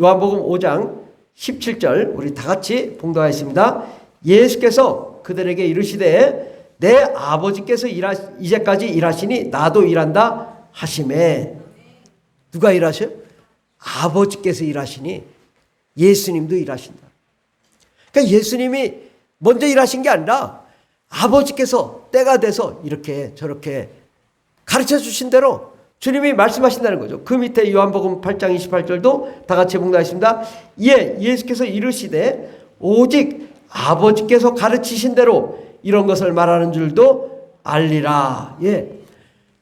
요한복음 5장 17절 우리 다 같이 봉독하겠습니다. 예수께서 그들에게 이르시되 내 아버지께서 이제까지 일하시니 나도 일한다 하시매. 누가 일하셔요? 아버지께서 일하시니 예수님도 일하신다. 그러니까 예수님이 먼저 일하신 게 아니라 아버지께서 때가 돼서 이렇게 저렇게 가르쳐 주신 대로 주님이 말씀하신다는 거죠. 그 밑에 요한복음 8장 28절도 다 같이 봉독하겠습니다. 예, 예수께서 이르시되 오직 아버지께서 가르치신 대로 이런 것을 말하는 줄도 알리라. 예.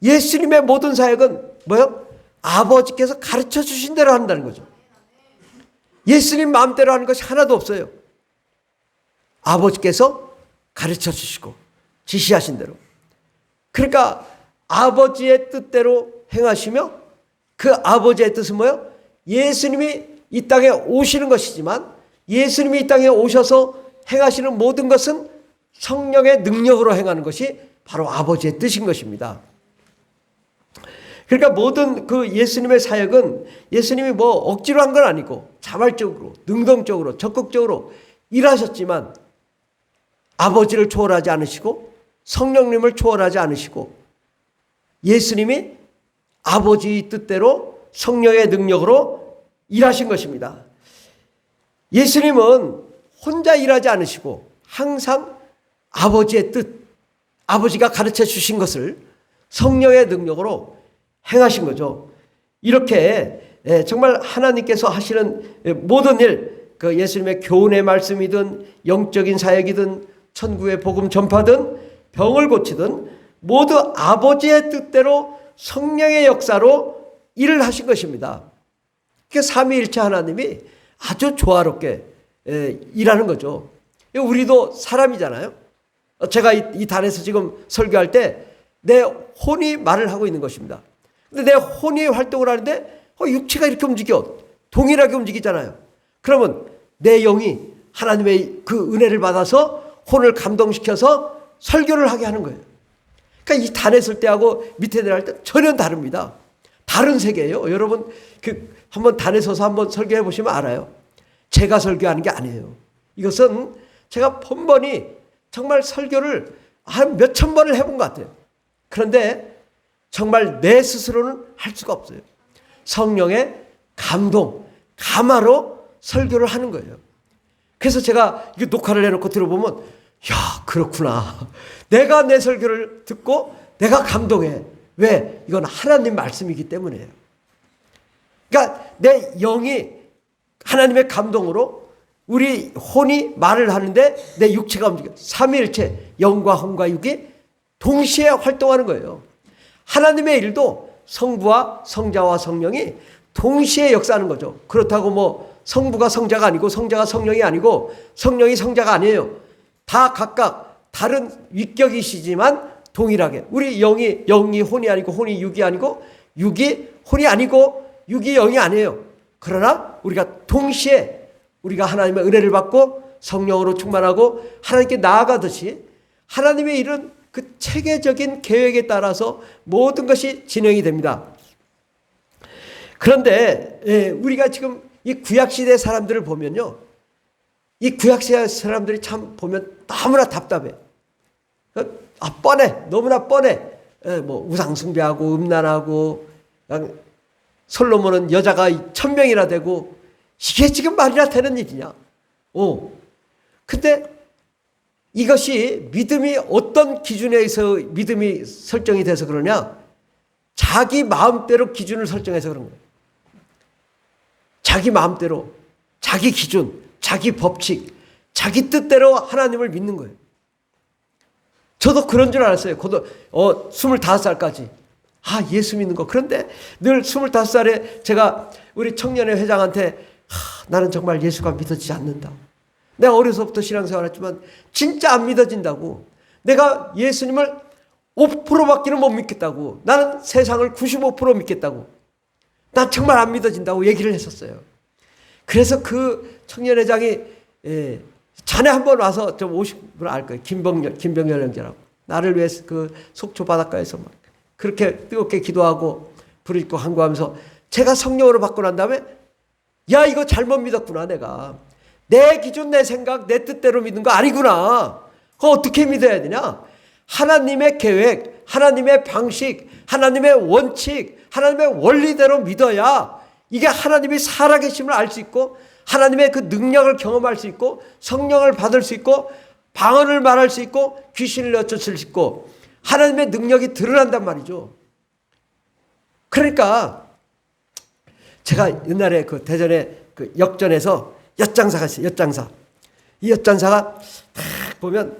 예수님의 모든 사역은 뭐요? 아버지께서 가르쳐 주신 대로 한다는 거죠. 예수님 마음대로 하는 것이 하나도 없어요. 아버지께서 가르쳐 주시고 지시하신 대로. 그러니까 아버지의 뜻대로 행하시며 그 아버지의 뜻은 뭐예요? 예수님이 이 땅에 오시는 것이지만 예수님이 이 땅에 오셔서 행하시는 모든 것은 성령의 능력으로 행하는 것이 바로 아버지의 뜻인 것입니다. 그러니까 모든 그 예수님의 사역은 예수님이 뭐 억지로 한 건 아니고 자발적으로 능동적으로 적극적으로 일하셨지만 아버지를 초월하지 않으시고 성령님을 초월하지 않으시고 예수님이 아버지의 뜻대로 성령의 능력으로 일하신 것입니다. 예수님은 혼자 일하지 않으시고 항상 아버지의 뜻, 아버지가 가르쳐 주신 것을 성령의 능력으로 행하신 거죠. 이렇게 정말 하나님께서 하시는 모든 일, 그 예수님의 교훈의 말씀이든 영적인 사역이든 천국의 복음 전파든 병을 고치든 모두 아버지의 뜻대로 성령의 역사로 일을 하신 것입니다. 그 삼위일체 하나님이 아주 조화롭게 일하는 거죠. 우리도 사람이잖아요. 제가 이 단에서 지금 설교할 때 내 혼이 말을 하고 있는 것입니다. 근데 내 혼이 활동을 하는데 육체가 이렇게 움직여. 동일하게 움직이잖아요. 그러면 내 영이 하나님의 그 은혜를 받아서 혼을 감동시켜서 설교를 하게 하는 거예요. 그러니까 이 단에 설 때하고 밑에 내려갈 때 전혀 다릅니다. 다른 세계예요. 여러분 한번 단에 서서 한번 설교해 보시면 알아요. 제가 설교하는 게 아니에요. 이것은 제가 번번이 정말 설교를 한 몇천 번을 해본 것 같아요. 그런데 정말 내 스스로는 할 수가 없어요. 성령의 감동, 감화로 설교를 하는 거예요. 그래서 제가 이거 녹화를 해놓고 들어보면 야, 그렇구나. 내가 내 설교를 듣고 내가 감동해. 왜? 이건 하나님 말씀이기 때문이에요. 그러니까 내 영이 하나님의 감동으로 우리 혼이 말을 하는데 내 육체가 움직여. 삼위일체 영과 혼과 육이 동시에 활동하는 거예요. 하나님의 일도 성부와 성자와 성령이 동시에 역사하는 거죠. 그렇다고 뭐 성부가 성자가 아니고 성자가 성령이 아니고 성령이 성자가 아니에요. 다 각각 다른 위격이시지만 동일하게 우리 영이 혼이 아니고 혼이 육이 아니고 육이 혼이 아니고 육이 영이 아니에요. 그러나 우리가 동시에 우리가 하나님의 은혜를 받고 성령으로 충만하고 하나님께 나아가듯이 하나님의 일은 그 체계적인 계획에 따라서 모든 것이 진행이 됩니다. 그런데 우리가 지금 이 구약시대 사람들을 보면요. 이 구약시대 사람들이 참 보면 너무나 답답해. 뻔해. 너무나 뻔해. 뭐 우상 숭배하고 음란하고, 솔로몬은 여자가 1000명이나 되고, 이게 지금 말이나 되는 일이냐? 근데 이것이 믿음이 어떤 기준에 의해서 믿음이 설정이 돼서 그러냐? 자기 마음대로 기준을 설정해서 그런 거예요. 자기 마음대로, 자기 기준, 자기 법칙, 자기 뜻대로 하나님을 믿는 거예요. 저도 그런 줄 알았어요. 25살까지. 예수 믿는 거. 그런데 늘 25살에 제가 우리 청년회 회장한테 나는 정말 예수가 믿어지지 않는다. 내가 어려서부터 신앙생활 했지만 진짜 안 믿어진다고. 내가 예수님을 5%밖에는 못 믿겠다고. 나는 세상을 95% 믿겠다고. 난 정말 안 믿어진다고 얘기를 했었어요. 그래서 그 청년회장이 자네 한번 와서 좀 오신 분 알 거예요. 김병열 형제라고. 나를 위해서 그 속초 바닷가에서 막 그렇게 뜨겁게 기도하고 불을 입고 항구하면서 제가 성령으로 받고 난 다음에 야 이거 잘못 믿었구나. 내가 내 기준 내 생각 내 뜻대로 믿는 거 아니구나. 그거 어떻게 믿어야 되냐. 하나님의 계획 하나님의 방식 하나님의 원칙 하나님의 원리대로 믿어야 이게 하나님이 살아계심을 알 수 있고 하나님의 그 능력을 경험할 수 있고 성령을 받을 수 있고 방언을 말할 수 있고 귀신을 여쫓을 수 있고 하나님의 능력이 드러난단 말이죠. 그러니까 제가 옛날에 그 대전에 그 역전에서 엿장사가 있어요. 엿장사. 이 엿장사가 딱 보면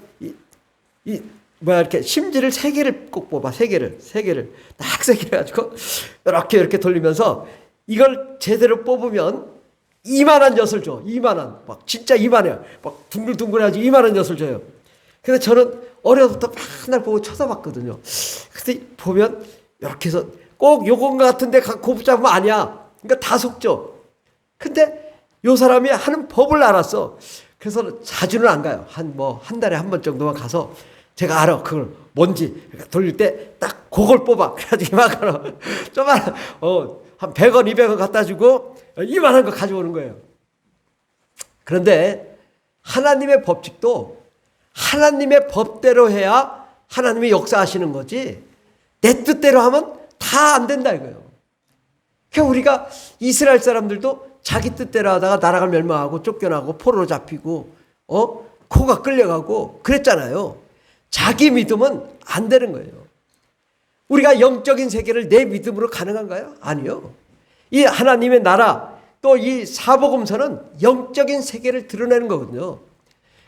이렇게 심지를 3개를 꼭 뽑아. 3개를 딱 3개를 해가지고 이렇게 돌리면서 이걸 제대로 뽑으면 이만한 엿을 줘. 이만한. 막 진짜 이만해요. 막 둥글둥글해가지고 이만한 엿을 줘요. 근데 저는 어려서부터 맨날 보고 쳐다봤거든요. 근데 보면 이렇게 해서 꼭 요건 같은데 곱잡으면 아니야. 그러니까 다 속죠. 근데 요 사람이 하는 법을 알았어. 그래서 자주는 안 가요. 한 달에 한 번 정도만 가서 제가 알아. 그걸 뭔지. 돌릴 때 딱 그걸 뽑아. 그래가지고 이만한 조그만 한 100원, 200원 갖다 주고 이만한 거 가져오는 거예요. 그런데 하나님의 법칙도 하나님의 법대로 해야 하나님이 역사하시는 거지 내 뜻대로 하면 다 안 된다 이거예요. 그러니까 우리가 이스라엘 사람들도 자기 뜻대로 하다가 나라가 멸망하고 쫓겨나고 포로로 잡히고 코가 끌려가고 그랬잖아요. 자기 믿음은 안 되는 거예요. 우리가 영적인 세계를 내 믿음으로 가능한가요? 아니요. 이 하나님의 나라 또 이 사복음서는 영적인 세계를 드러내는 거거든요.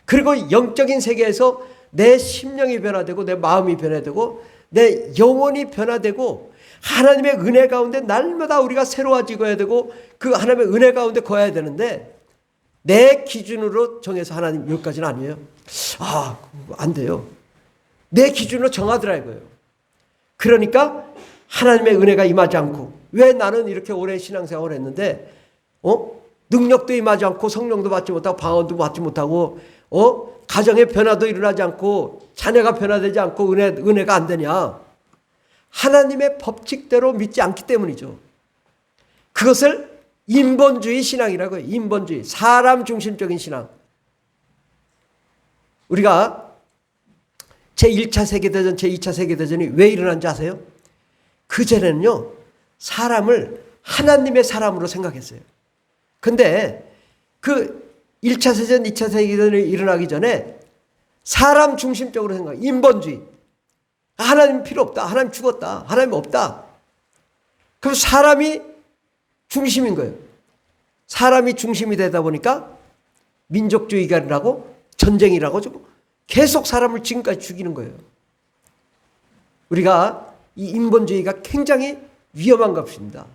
그리고 영적인 세계에서 내 심령이 변화되고 내 마음이 변화되고 내 영혼이 변화되고 하나님의 은혜 가운데 날마다 우리가 새로워지고 해야 되고 그 하나님의 은혜 가운데 거해야 되는데 내 기준으로 정해서 하나님 여기까지는 아니에요. 안 돼요. 내 기준으로 정하더라 이거예요. 그러니까 하나님의 은혜가 임하지 않고 왜 나는 이렇게 오래 신앙생활을 했는데 능력도 임하지 않고 성령도 받지 못하고 방언도 받지 못하고 가정의 변화도 일어나지 않고 자녀가 변화되지 않고 은혜가 안 되냐. 하나님의 법칙대로 믿지 않기 때문이죠. 그것을 인본주의 신앙이라고 해요. 인본주의. 사람 중심적인 신앙. 우리가 제1차 세계대전, 제2차 세계대전이 왜 일어난지 아세요? 그전에는요, 사람을 하나님의 사람으로 생각했어요. 근데 그 1차 세전, 2차 세계대전이 일어나기 전에 사람 중심적으로 생각, 인본주의. 하나님 필요 없다. 하나님 죽었다. 하나님 없다. 그럼 사람이 중심인 거예요. 사람이 중심이 되다 보니까 민족주의가 일어나고 전쟁이라고 계속 사람을 지금까지 죽이는 거예요. 우리가 이 인본주의가 굉장히 위험한 것입니다.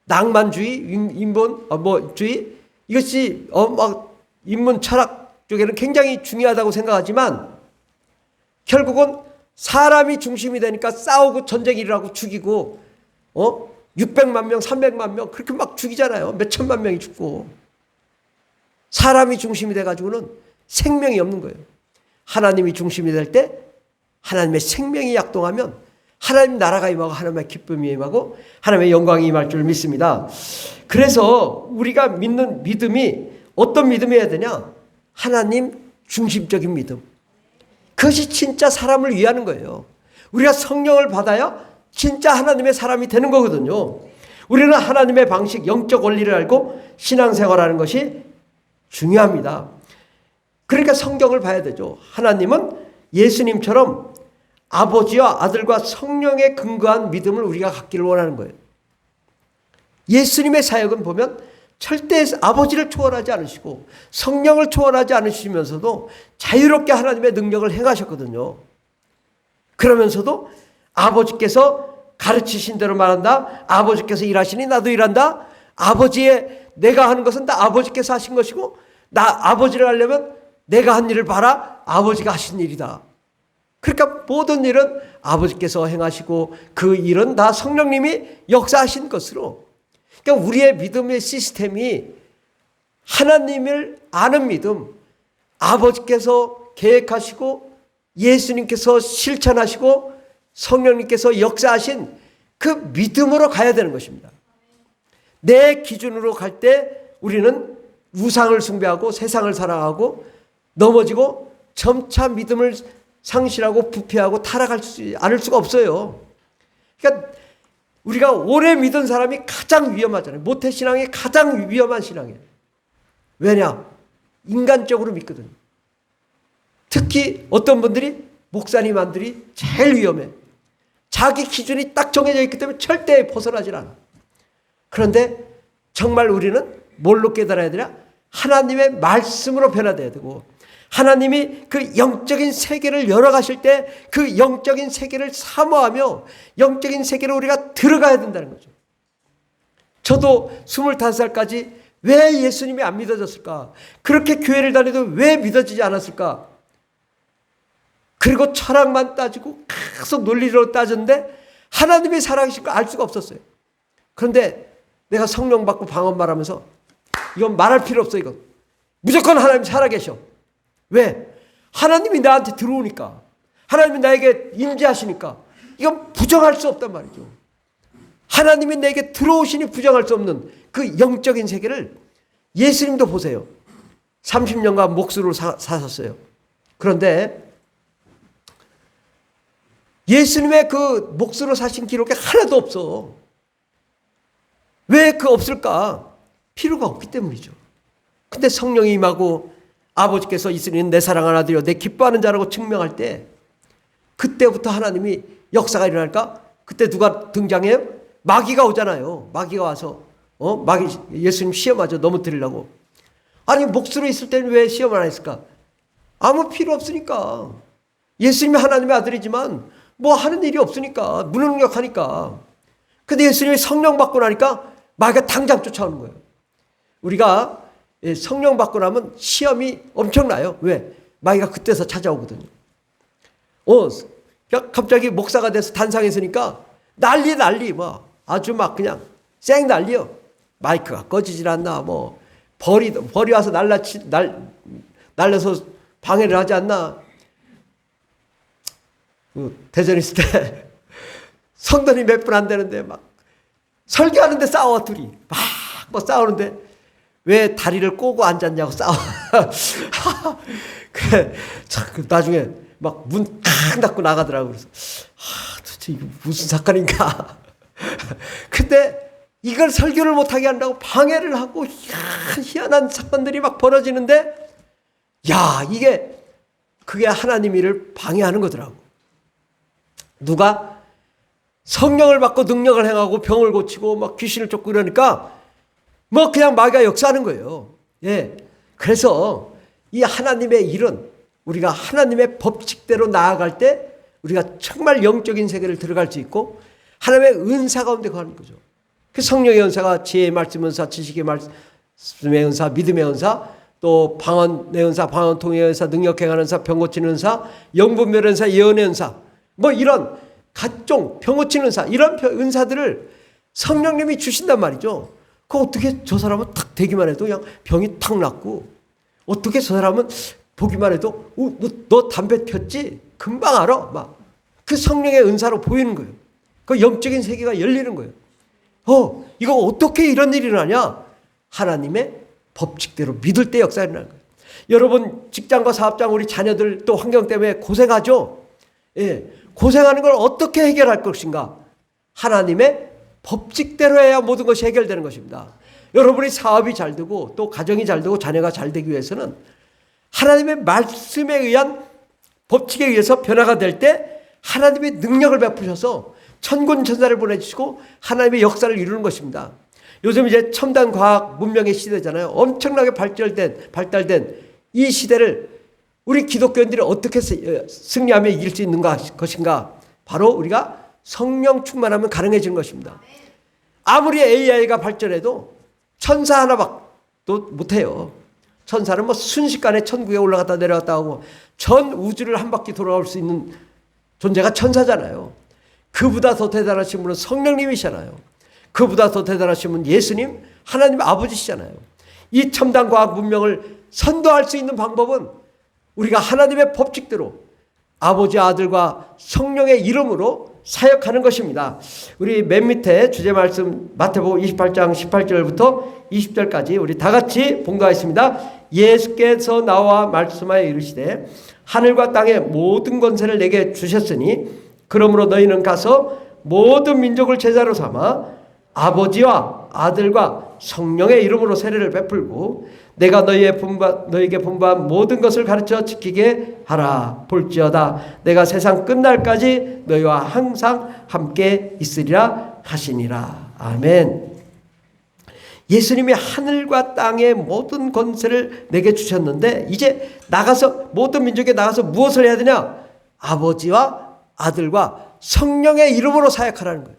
낭만주의, 인본주의 이것이 막 인문 철학 쪽에는 굉장히 중요하다고 생각하지만 결국은 사람이 중심이 되니까 싸우고 전쟁이 일어나고 죽이고 600만 명, 300만 명 그렇게 막 죽이잖아요. 몇 천만 명이 죽고. 사람이 중심이 돼가지고는 생명이 없는 거예요. 하나님이 중심이 될 때 하나님의 생명이 약동하면 하나님 나라가 임하고 하나님의 기쁨이 임하고 하나님의 영광이 임할 줄 믿습니다. 그래서 우리가 믿는 믿음이 어떤 믿음이어야 되냐? 하나님 중심적인 믿음. 그것이 진짜 사람을 위하는 거예요. 우리가 성령을 받아야 진짜 하나님의 사람이 되는 거거든요. 우리는 하나님의 방식, 영적 원리를 알고 신앙생활하는 것이 중요합니다. 그러니까 성경을 봐야 되죠. 하나님은 예수님처럼 아버지와 아들과 성령에 근거한 믿음을 우리가 갖기를 원하는 거예요. 예수님의 사역은 보면 절대 아버지를 초월하지 않으시고 성령을 초월하지 않으시면서도 자유롭게 하나님의 능력을 행하셨거든요. 그러면서도 아버지께서 가르치신 대로 말한다. 아버지께서 일하시니 나도 일한다. 아버지의 내가 하는 것은 다 아버지께서 하신 것이고 나 아버지를 하려면 내가 한 일을 봐라. 아버지가 하신 일이다. 그러니까 모든 일은 아버지께서 행하시고 그 일은 다 성령님이 역사하신 것으로, 그러니까 우리의 믿음의 시스템이 하나님을 아는 믿음, 아버지께서 계획하시고 예수님께서 실천하시고 성령님께서 역사하신 그 믿음으로 가야 되는 것입니다. 내 기준으로 갈 때 우리는 우상을 숭배하고 세상을 사랑하고 넘어지고 점차 믿음을 상실하고 부패하고 타락할 수 않을 수가 없어요. 그러니까 우리가 오래 믿은 사람이 가장 위험하잖아요. 모태신앙이 가장 위험한 신앙이에요. 왜냐? 인간적으로 믿거든요. 특히 어떤 분들이 목사님들이 제일 위험해. 자기 기준이 딱 정해져 있기 때문에 절대 벗어나질 않아. 그런데 정말 우리는 뭘로 깨달아야 되냐? 하나님의 말씀으로 변화돼야 되고, 하나님이 그 영적인 세계를 열어가실 때 그 영적인 세계를 사모하며 영적인 세계로 우리가 들어가야 된다는 거죠. 저도 25살까지 왜 예수님이 안 믿어졌을까? 그렇게 교회를 다니도 왜 믿어지지 않았을까? 그리고 철학만 따지고 계속 논리로 따졌는데 하나님이 살아계신 걸 알 수가 없었어요. 그런데 내가 성령 받고 방언 말하면서 이건 말할 필요 없어. 이건 무조건 하나님이 살아계셔. 왜? 하나님이 나한테 들어오니까, 하나님이 나에게 임재하시니까 이건 부정할 수 없단 말이죠. 하나님이 내게 들어오시니 부정할 수 없는 그 영적인 세계를 예수님도 보세요. 30년간 몫으로 사셨어요. 그런데 예수님의 그 몫으로 사신 기록이 하나도 없어. 왜 그 없을까? 필요가 없기 때문이죠. 근데 성령이 임하고 아버지께서 있으니 내 사랑하는 아들이요 내 기뻐하는 자라고 증명할 때 그때부터 하나님이 역사가 일어날까? 그때 누가 등장해요? 마귀가 오잖아요. 마귀가 와서 마귀 예수님 시험하죠. 넘어뜨리려고. 아니 몫으로 있을 때는 왜 시험을 안 했을까? 아무 필요 없으니까. 예수님이 하나님의 아들이지만 뭐 하는 일이 없으니까, 무능력하니까. 근데 예수님이 성령 받고 나니까 마귀가 당장 쫓아오는 거예요. 우리가 성령 받고 나면 시험이 엄청나요. 왜? 마귀가 그때서 찾아오거든요. 갑자기 목사가 돼서 단상했으니까 난리 뭐 아주 막 그냥 쌩 난리요. 마이크가 꺼지질 않나, 뭐 벌이 와서 날려서 방해를 하지 않나. 대전 있을 때 성도님 몇 분 안 되는데 막 설교하는데 싸워 둘이 막 싸우는데 왜 다리를 꼬고 앉았냐고 싸워. 그래 나중에 막 문 탁 닫고 나가더라고. 그래서 도대체 이거 무슨 사건인가. 근데 이걸 설교를 못하게 한다고 방해를 하고 희한한 사건들이 막 벌어지는데, 야 그게 하나님 일을 방해하는 거더라고. 누가 성령을 받고 능력을 행하고 병을 고치고 막 귀신을 쫓고 이러니까 뭐 그냥 마귀가 역사하는 거예요. 예. 그래서 이 하나님의 일은 우리가 하나님의 법칙대로 나아갈 때 우리가 정말 영적인 세계를 들어갈 수 있고 하나님의 은사 가운데 가는 거죠. 그 성령의 은사가 지혜의 말씀 은사, 지식의 말씀의 은사, 믿음의 은사, 또 방언의 은사, 방언통의 은사, 능력 행하는 은사, 병 고치는 은사, 영분별 은사, 예언의 은사, 뭐 이런 각종 병 고치는 은사, 이런 은사들을 성령님이 주신단 말이죠. 그 어떻게 저 사람은 탁 대기만 해도 그냥 병이 탁 낫고, 어떻게 저 사람은 보기만 해도 너 담배 폈지? 금방 알아. 막 그 성령의 은사로 보이는 거예요. 그 영적인 세계가 열리는 거예요. 이거 어떻게 이런 일이 일어나냐? 하나님의 법칙대로 믿을 때 역사가 일어나는 거예요. 여러분 직장과 사업장 우리 자녀들 또 환경 때문에 고생하죠. 예, 고생하는 걸 어떻게 해결할 것인가? 하나님의 법칙대로 해야 모든 것이 해결되는 것입니다. 여러분이 사업이 잘 되고 또 가정이 잘 되고 자녀가 잘 되기 위해서는 하나님의 말씀에 의한 법칙에 의해서 변화가 될 때 하나님의 능력을 베푸셔서 천군 천사를 보내주시고 하나님의 역사를 이루는 것입니다. 요즘 이제 첨단 과학 문명의 시대잖아요. 엄청나게 발달된 이 시대를 우리 기독교인들이 어떻게 승리하며 이길 수 있는 것인가? 바로 우리가 성령 충만하면 가능해지는 것입니다. 아무리 AI가 발전해도 천사 하나밖도 못해요. 천사는 뭐 순식간에 천국에 올라갔다 내려갔다 하고 전 우주를 한 바퀴 돌아올 수 있는 존재가 천사잖아요. 그보다 더 대단하신 분은 성령님이시잖아요. 그보다 더 대단하신 분은 예수님, 하나님 아버지시잖아요. 이 첨단 과학 문명을 선도할 수 있는 방법은 우리가 하나님의 법칙대로 아버지, 아들과 성령의 이름으로 사역하는 것입니다. 우리 맨 밑에 주제 말씀 마태복음 28장 18절부터 20절까지 우리 다 같이 봉독하겠습니다. 예수께서 나와 말씀하여 이르시되 하늘과 땅의 모든 권세를 내게 주셨으니 그러므로 너희는 가서 모든 민족을 제자로 삼아 아버지와 아들과 성령의 이름으로 세례를 베풀고 내가 너희에게 분부한 모든 것을 가르쳐 지키게 하라. 볼지어다 내가 세상 끝날까지 너희와 항상 함께 있으리라 하시니라. 아멘. 예수님이 하늘과 땅의 모든 권세를 내게 주셨는데 이제 나가서 모든 민족에 나가서 무엇을 해야 되냐? 아버지와 아들과 성령의 이름으로 사역하라는 거예요.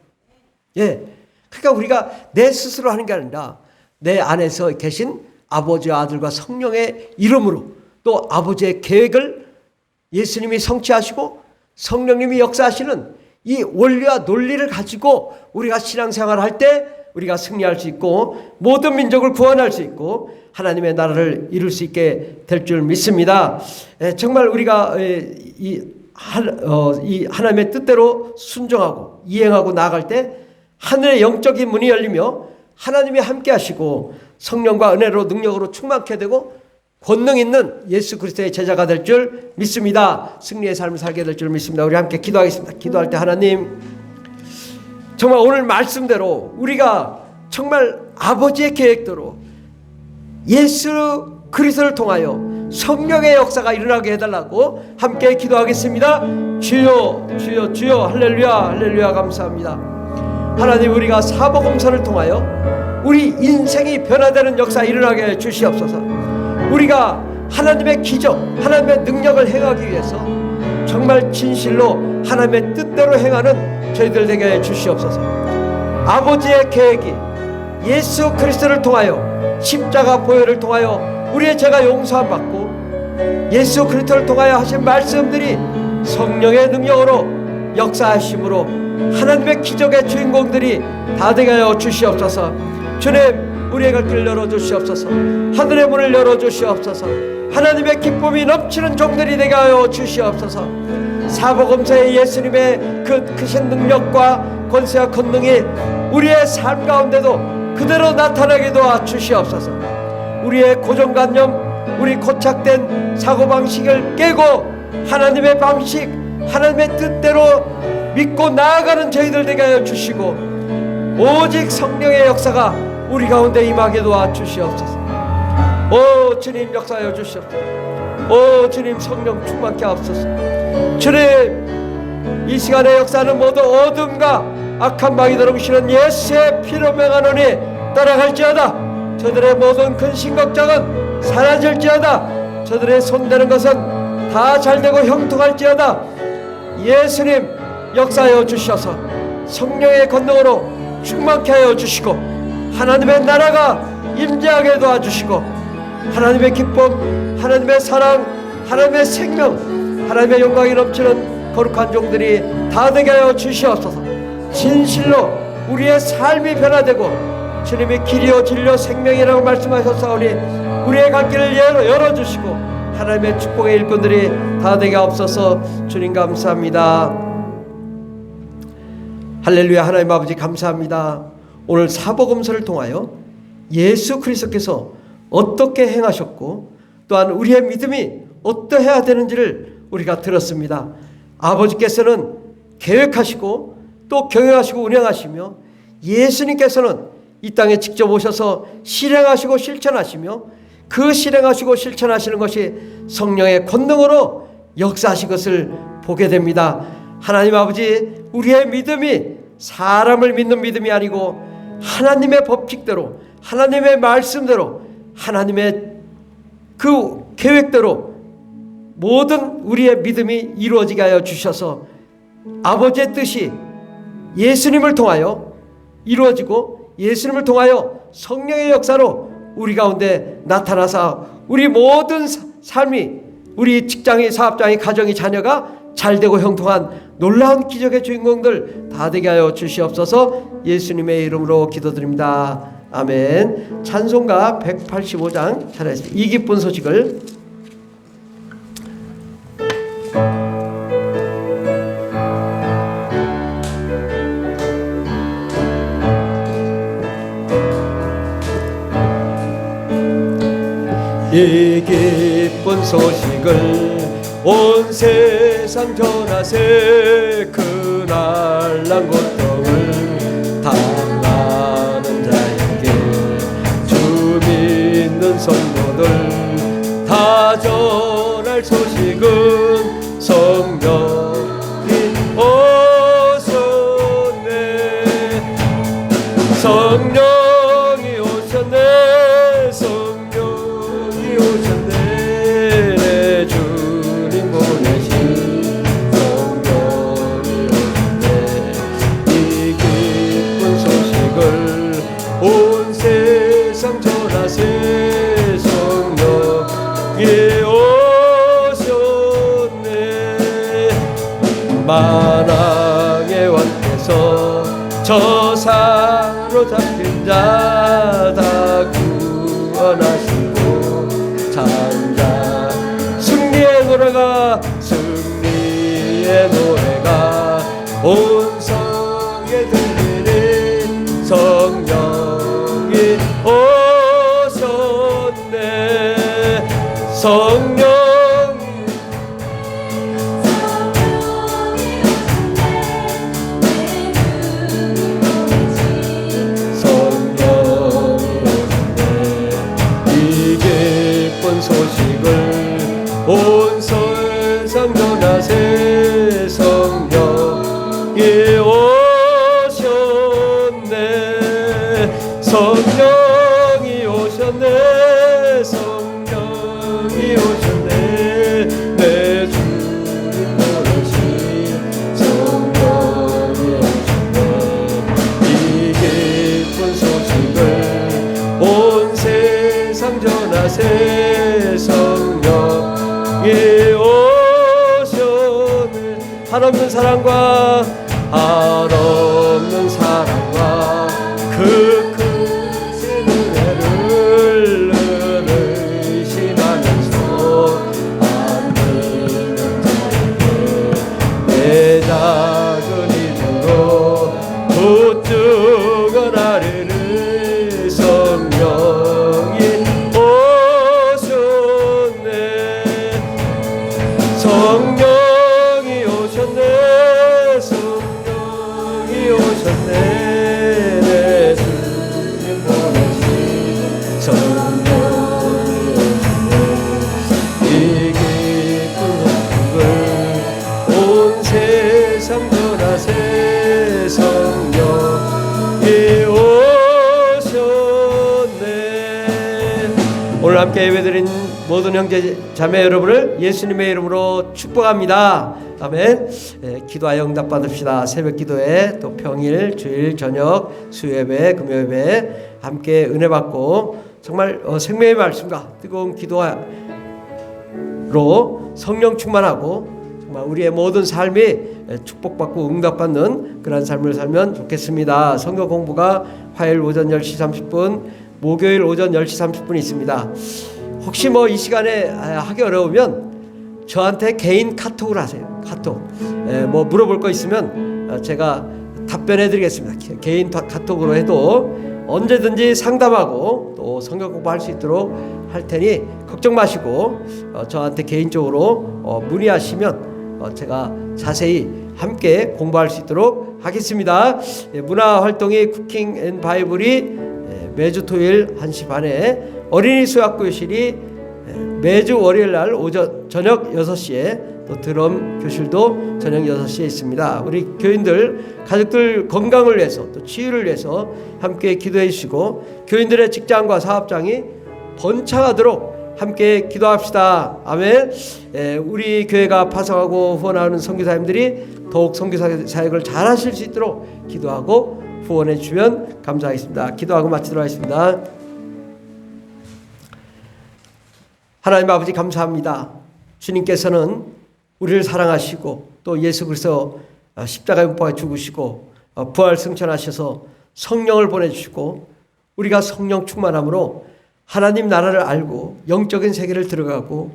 예. 그러니까 우리가 내 스스로 하는 게 아니라 내 안에서 계신 아버지와 아들과 성령의 이름으로 또 아버지의 계획을 예수님이 성취하시고 성령님이 역사하시는 이 원리와 논리를 가지고 우리가 신앙생활을 할 때 우리가 승리할 수 있고 모든 민족을 구원할 수 있고 하나님의 나라를 이룰 수 있게 될 줄 믿습니다. 정말 우리가 이 하나님의 뜻대로 순종하고 이행하고 나아갈 때 하늘의 영적인 문이 열리며 하나님이 함께 하시고 성령과 은혜로 능력으로 충만케 되고 권능 있는 예수 그리스도의 제자가 될 줄 믿습니다. 승리의 삶을 살게 될 줄 믿습니다. 우리 함께 기도하겠습니다. 기도할 때 하나님 정말 오늘 말씀대로 우리가 정말 아버지의 계획대로 예수 그리스도를 통하여 성령의 역사가 일어나게 해달라고 함께 기도하겠습니다. 주여 주여 주여 할렐루야 할렐루야 감사합니다. 하나님 우리가 사복음서를 통하여 우리 인생이 변화되는 역사 일어나게 해 주시옵소서. 우리가 하나님의 기적 하나님의 능력을 행하기 위해서 정말 진실로 하나님의 뜻대로 행하는 저희들 되게 해 주시옵소서. 아버지의 계획이 예수 그리스도를 통하여 십자가 보혈을 통하여 우리의 죄가 용서함 받고 예수 그리스도를 통하여 하신 말씀들이 성령의 능력으로 역사하심으로 하나님의 기적의 주인공들이 다 되게 하여 주시옵소서. 주님 우리의 갈 길을 열어주시옵소서. 하늘의 문을 열어주시옵소서. 하나님의 기쁨이 넘치는 종들이 되게 하여 주시옵소서. 사복음서의 예수님의 그 크신 능력과 권세와 권능이 우리의 삶 가운데도 그대로 나타나게 도와 주시옵소서. 우리의 고정관념 우리 고착된 사고방식을 깨고 하나님의 방식 하나님의 뜻대로 믿고 나아가는 저희들 되게 하여 주시고 오직 성령의 역사가 우리 가운데 임하게 도와 주시옵소서. 오 주님 역사하여 주시옵소서. 오 주님 성령 충만케 하옵소서. 주님 이 시간의 역사는 모두 어둠과 악한 방이 들어오시는 예수의 피로 명하노니 따라갈지어다. 저들의 모든 근심 걱정은 사라질지어다. 저들의 손대는 것은 다 잘되고 형통할지어다. 예수님 역사하여 주셔서 성령의 권능으로 충만케 하여 주시고 하나님의 나라가 임재하게 도와주시고 하나님의 기쁨 하나님의 사랑 하나님의 생명 하나님의 영광이 넘치는 거룩한 종들이 다 되게 하여 주시옵소서. 진실로 우리의 삶이 변화되고 주님이 길이요 진리요 생명이라고 말씀하셨사오니 우리의 갈 길을 열어주시고 하나님의 축복의 일꾼들이 다 되게 하옵소서. 주님 감사합니다. 할렐루야. 하나님 아버지 감사합니다. 오늘 사복음서를 통하여 예수 그리스도께서 어떻게 행하셨고 또한 우리의 믿음이 어떠해야 되는지를 우리가 들었습니다. 아버지께서는 계획하시고 또 경영하시고 운영하시며, 예수님께서는 이 땅에 직접 오셔서 실행하시고 실천하시며, 그 실행하시고 실천하시는 것이 성령의 권능으로 역사하신 것을 보게 됩니다. 하나님 아버지, 우리의 믿음이 사람을 믿는 믿음이 아니고 하나님의 법칙대로, 하나님의 말씀대로, 하나님의 그 계획대로 모든 우리의 믿음이 이루어지게 하여 주셔서 아버지의 뜻이 예수님을 통하여 이루어지고, 예수님을 통하여 성령의 역사로 우리 가운데 나타나사 우리 모든 삶이, 우리 직장이, 사업장이, 가정이, 자녀가 잘되고 형통한 놀라운 기적의 주인공들 다 되게 하여 주시옵소서. 예수님의 이름으로 기도드립니다. 아멘. 찬송가 185장 찬양하겠습니다. 이 기쁜 소식을. 이 기쁜 소식을 온 세상 전하세. 그날난 고통을 당하는 자에게 주 믿는 성도들 다 전할 소식은 성령이 오셨네. 성령이 오셨네. 성령이 오셨네. 내 주님 보내신 성령이 오셨네. 이 기쁜 소식을 온 세상 전하세. 성령이 오셨네. 만왕의 왕께서 저 사로잡힌 자 다 구원하시고 찬자 승리의 노래가, 승리의 노래가 온 성에 들리니 성령이 오셨네. 성령이 소식을 온 세상 전하세. 성령이 오셨네. 성령이 오셨네. 성령이 오셨네. 내 주님 보내신 성령이 오셨네. 이 기쁜 소식을 온 세상 전하세. 성령이 오셨네. 한없는 사랑과, 한없는 사랑과 그 크신 은혜를 늘 의심하면서 안 듣는 자에게 내 작은 이름으로 붙들고 나르는 성령이 성령이 오셨네. 성령이 오셨네. 내 주님 보내신 성령이 오셨네. 이 기쁜 소식을 온 세상 전하세. 성령이 오셨네. 오늘 함께 예배드린 모든 형제 자매 여러분을 예수님의 이름으로 축복합니다. 아멘. 기도하여 응답 받읍시다. 새벽 기도에 또 평일, 주일, 저녁, 수요예배, 금요예배 함께 은혜 받고 정말 생명의 말씀과 뜨거운 기도로 성령 충만하고 정말 우리의 모든 삶이 축복받고 응답받는 그런 삶을 살면 좋겠습니다. 성경 공부가 화요일 오전 10시 30분, 목요일 오전 10시 30분 있습니다. 혹시 이 시간에 하기 어려우면 저한테 개인 카톡을 하세요. 카톡. 물어볼 거 있으면 제가 답변해 드리겠습니다. 개인 카톡으로 해도 언제든지 상담하고 또 성경 공부할 수 있도록 할 테니 걱정 마시고 저한테 개인적으로 문의하시면 제가 자세히 함께 공부할 수 있도록 하겠습니다. 문화 활동의 쿠킹 앤 바이블이 매주 토요일 1시 반에, 어린이 수학 교실이 매주 월요일 날 저녁 6시에, 또 드럼 교실도 저녁 6시에 있습니다. 우리 교인들 가족들 건강을 위해서, 또 치유를 위해서 함께 기도해 주시고, 교인들의 직장과 사업장이 번창하도록 함께 기도합시다. 아멘. 우리 교회가 파송하고 후원하는 선교사님들이 더욱 선교 사역을 잘 하실 수 있도록 기도하고 후원해 주시면 감사하겠습니다. 기도하고 마치도록 하겠습니다. 하나님 아버지, 감사합니다. 주님께서는 우리를 사랑하시고, 또 예수 그리스도 십자가에 못 박아 죽으시고 부활 승천하셔서 성령을 보내주시고, 우리가 성령 충만함으로 하나님 나라를 알고 영적인 세계를 들어가고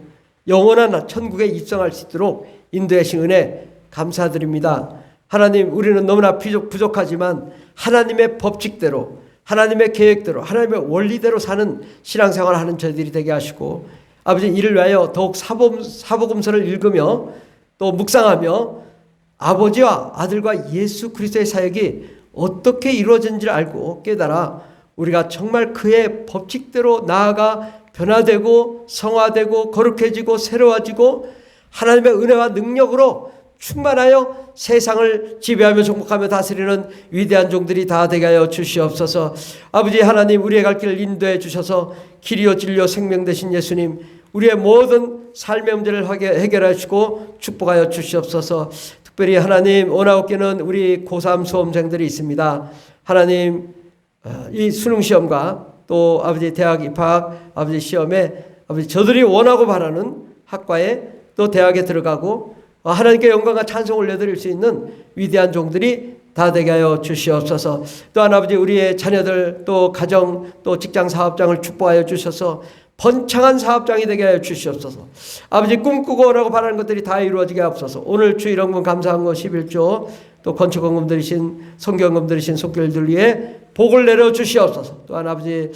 영원한 천국에 입성할 수 있도록 인도해 주신 은혜 감사드립니다. 하나님, 우리는 너무나 부족하지만 하나님의 법칙대로, 하나님의 계획대로, 하나님의 원리대로 사는 신앙생활을 하는 저희들이 되게 하시고, 아버지, 이를 위하여 더욱 사복음서를 읽으며 또 묵상하며 아버지와 아들과 예수 그리스도의 사역이 어떻게 이루어진지를 알고 깨달아 우리가 정말 그의 법칙대로 나아가 변화되고 성화되고 거룩해지고 새로워지고 하나님의 은혜와 능력으로 충만하여 세상을 지배하며 정복하며 다스리는 위대한 종들이 다 되게 하여 주시옵소서. 아버지 하나님, 우리의 갈 길을 인도해 주셔서 길이요 진리요 생명 되신 예수님, 우리의 모든 삶의 문제를 해결하시고 축복하여 주시옵소서. 특별히 하나님, 원아웃교는 우리 고3 수험생들이 있습니다. 하나님, 이 수능시험과 또 아버지 대학 입학 아버지 시험에 아버지 저들이 원하고 바라는 학과에 또 대학에 들어가고 하나님께 영광과 찬송 올려드릴 수 있는 위대한 종들이 다 되게 하여 주시옵소서. 또한 아버지, 우리의 자녀들 또 가정 또 직장 사업장을 축복하여 주셔서 번창한 사업장이 되게 하여 주시옵소서. 아버지, 꿈꾸고 원하고 바라는 것들이 다 이루어지게 하옵소서. 오늘 주일헌금 감사한 거 11조, 또 건축헌금 들이신 성경헌금 들이신 손길들 위해 복을 내려 주시옵소서. 또한 아버지,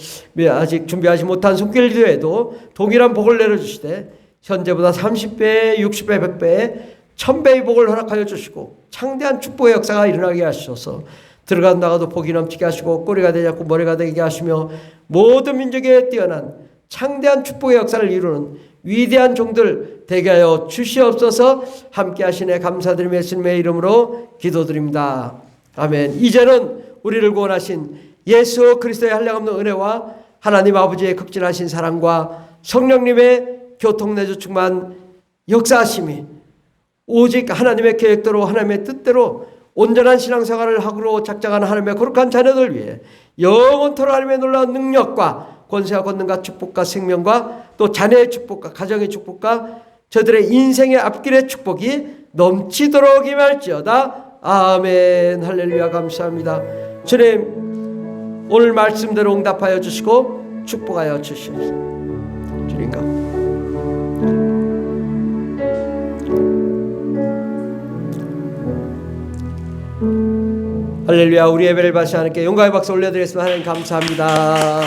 아직 준비하지 못한 손길 기도에도 동일한 복을 내려 주시되 현재보다 30배, 60배, 100배, 1000배의 복을 허락하여 주시고 창대한 축복의 역사가 일어나게 하시소서. 들어가도 나가도 복이 넘치게 하시고 꼬리가 되지 않고 머리가 되게 하시며 모든 민족에 뛰어난 창대한 축복의 역사를 이루는 위대한 종들 되게 하여 주시옵소서. 함께 하시네 감사드리며 예수님의 이름으로 기도드립니다. 아멘. 이제는 우리를 구원하신 예수 그리스도의 한량없는 은혜와 하나님 아버지의 극진하신 사랑과 성령님의 교통내주 충만 역사하심이 오직 하나님의 계획대로 하나님의 뜻대로 온전한 신앙생활을 하기로 작정하는 하나님의 거룩한 자녀들 위해 영원토록 하나님의 놀라운 능력과 권세와 권능과 축복과 생명과 또 자녀의 축복과 가정의 축복과 저들의 인생의 앞길의 축복이 넘치도록 임할지어다. 아멘. 할렐루야. 감사합니다. 주님, 오늘 말씀대로 응답하여 주시고 축복하여 주시옵소서. 주님과 할렐루야. 우리 예배를 받으시 하나님께 영광의 박수 올려드리겠습니다. 하나님 감사합니다.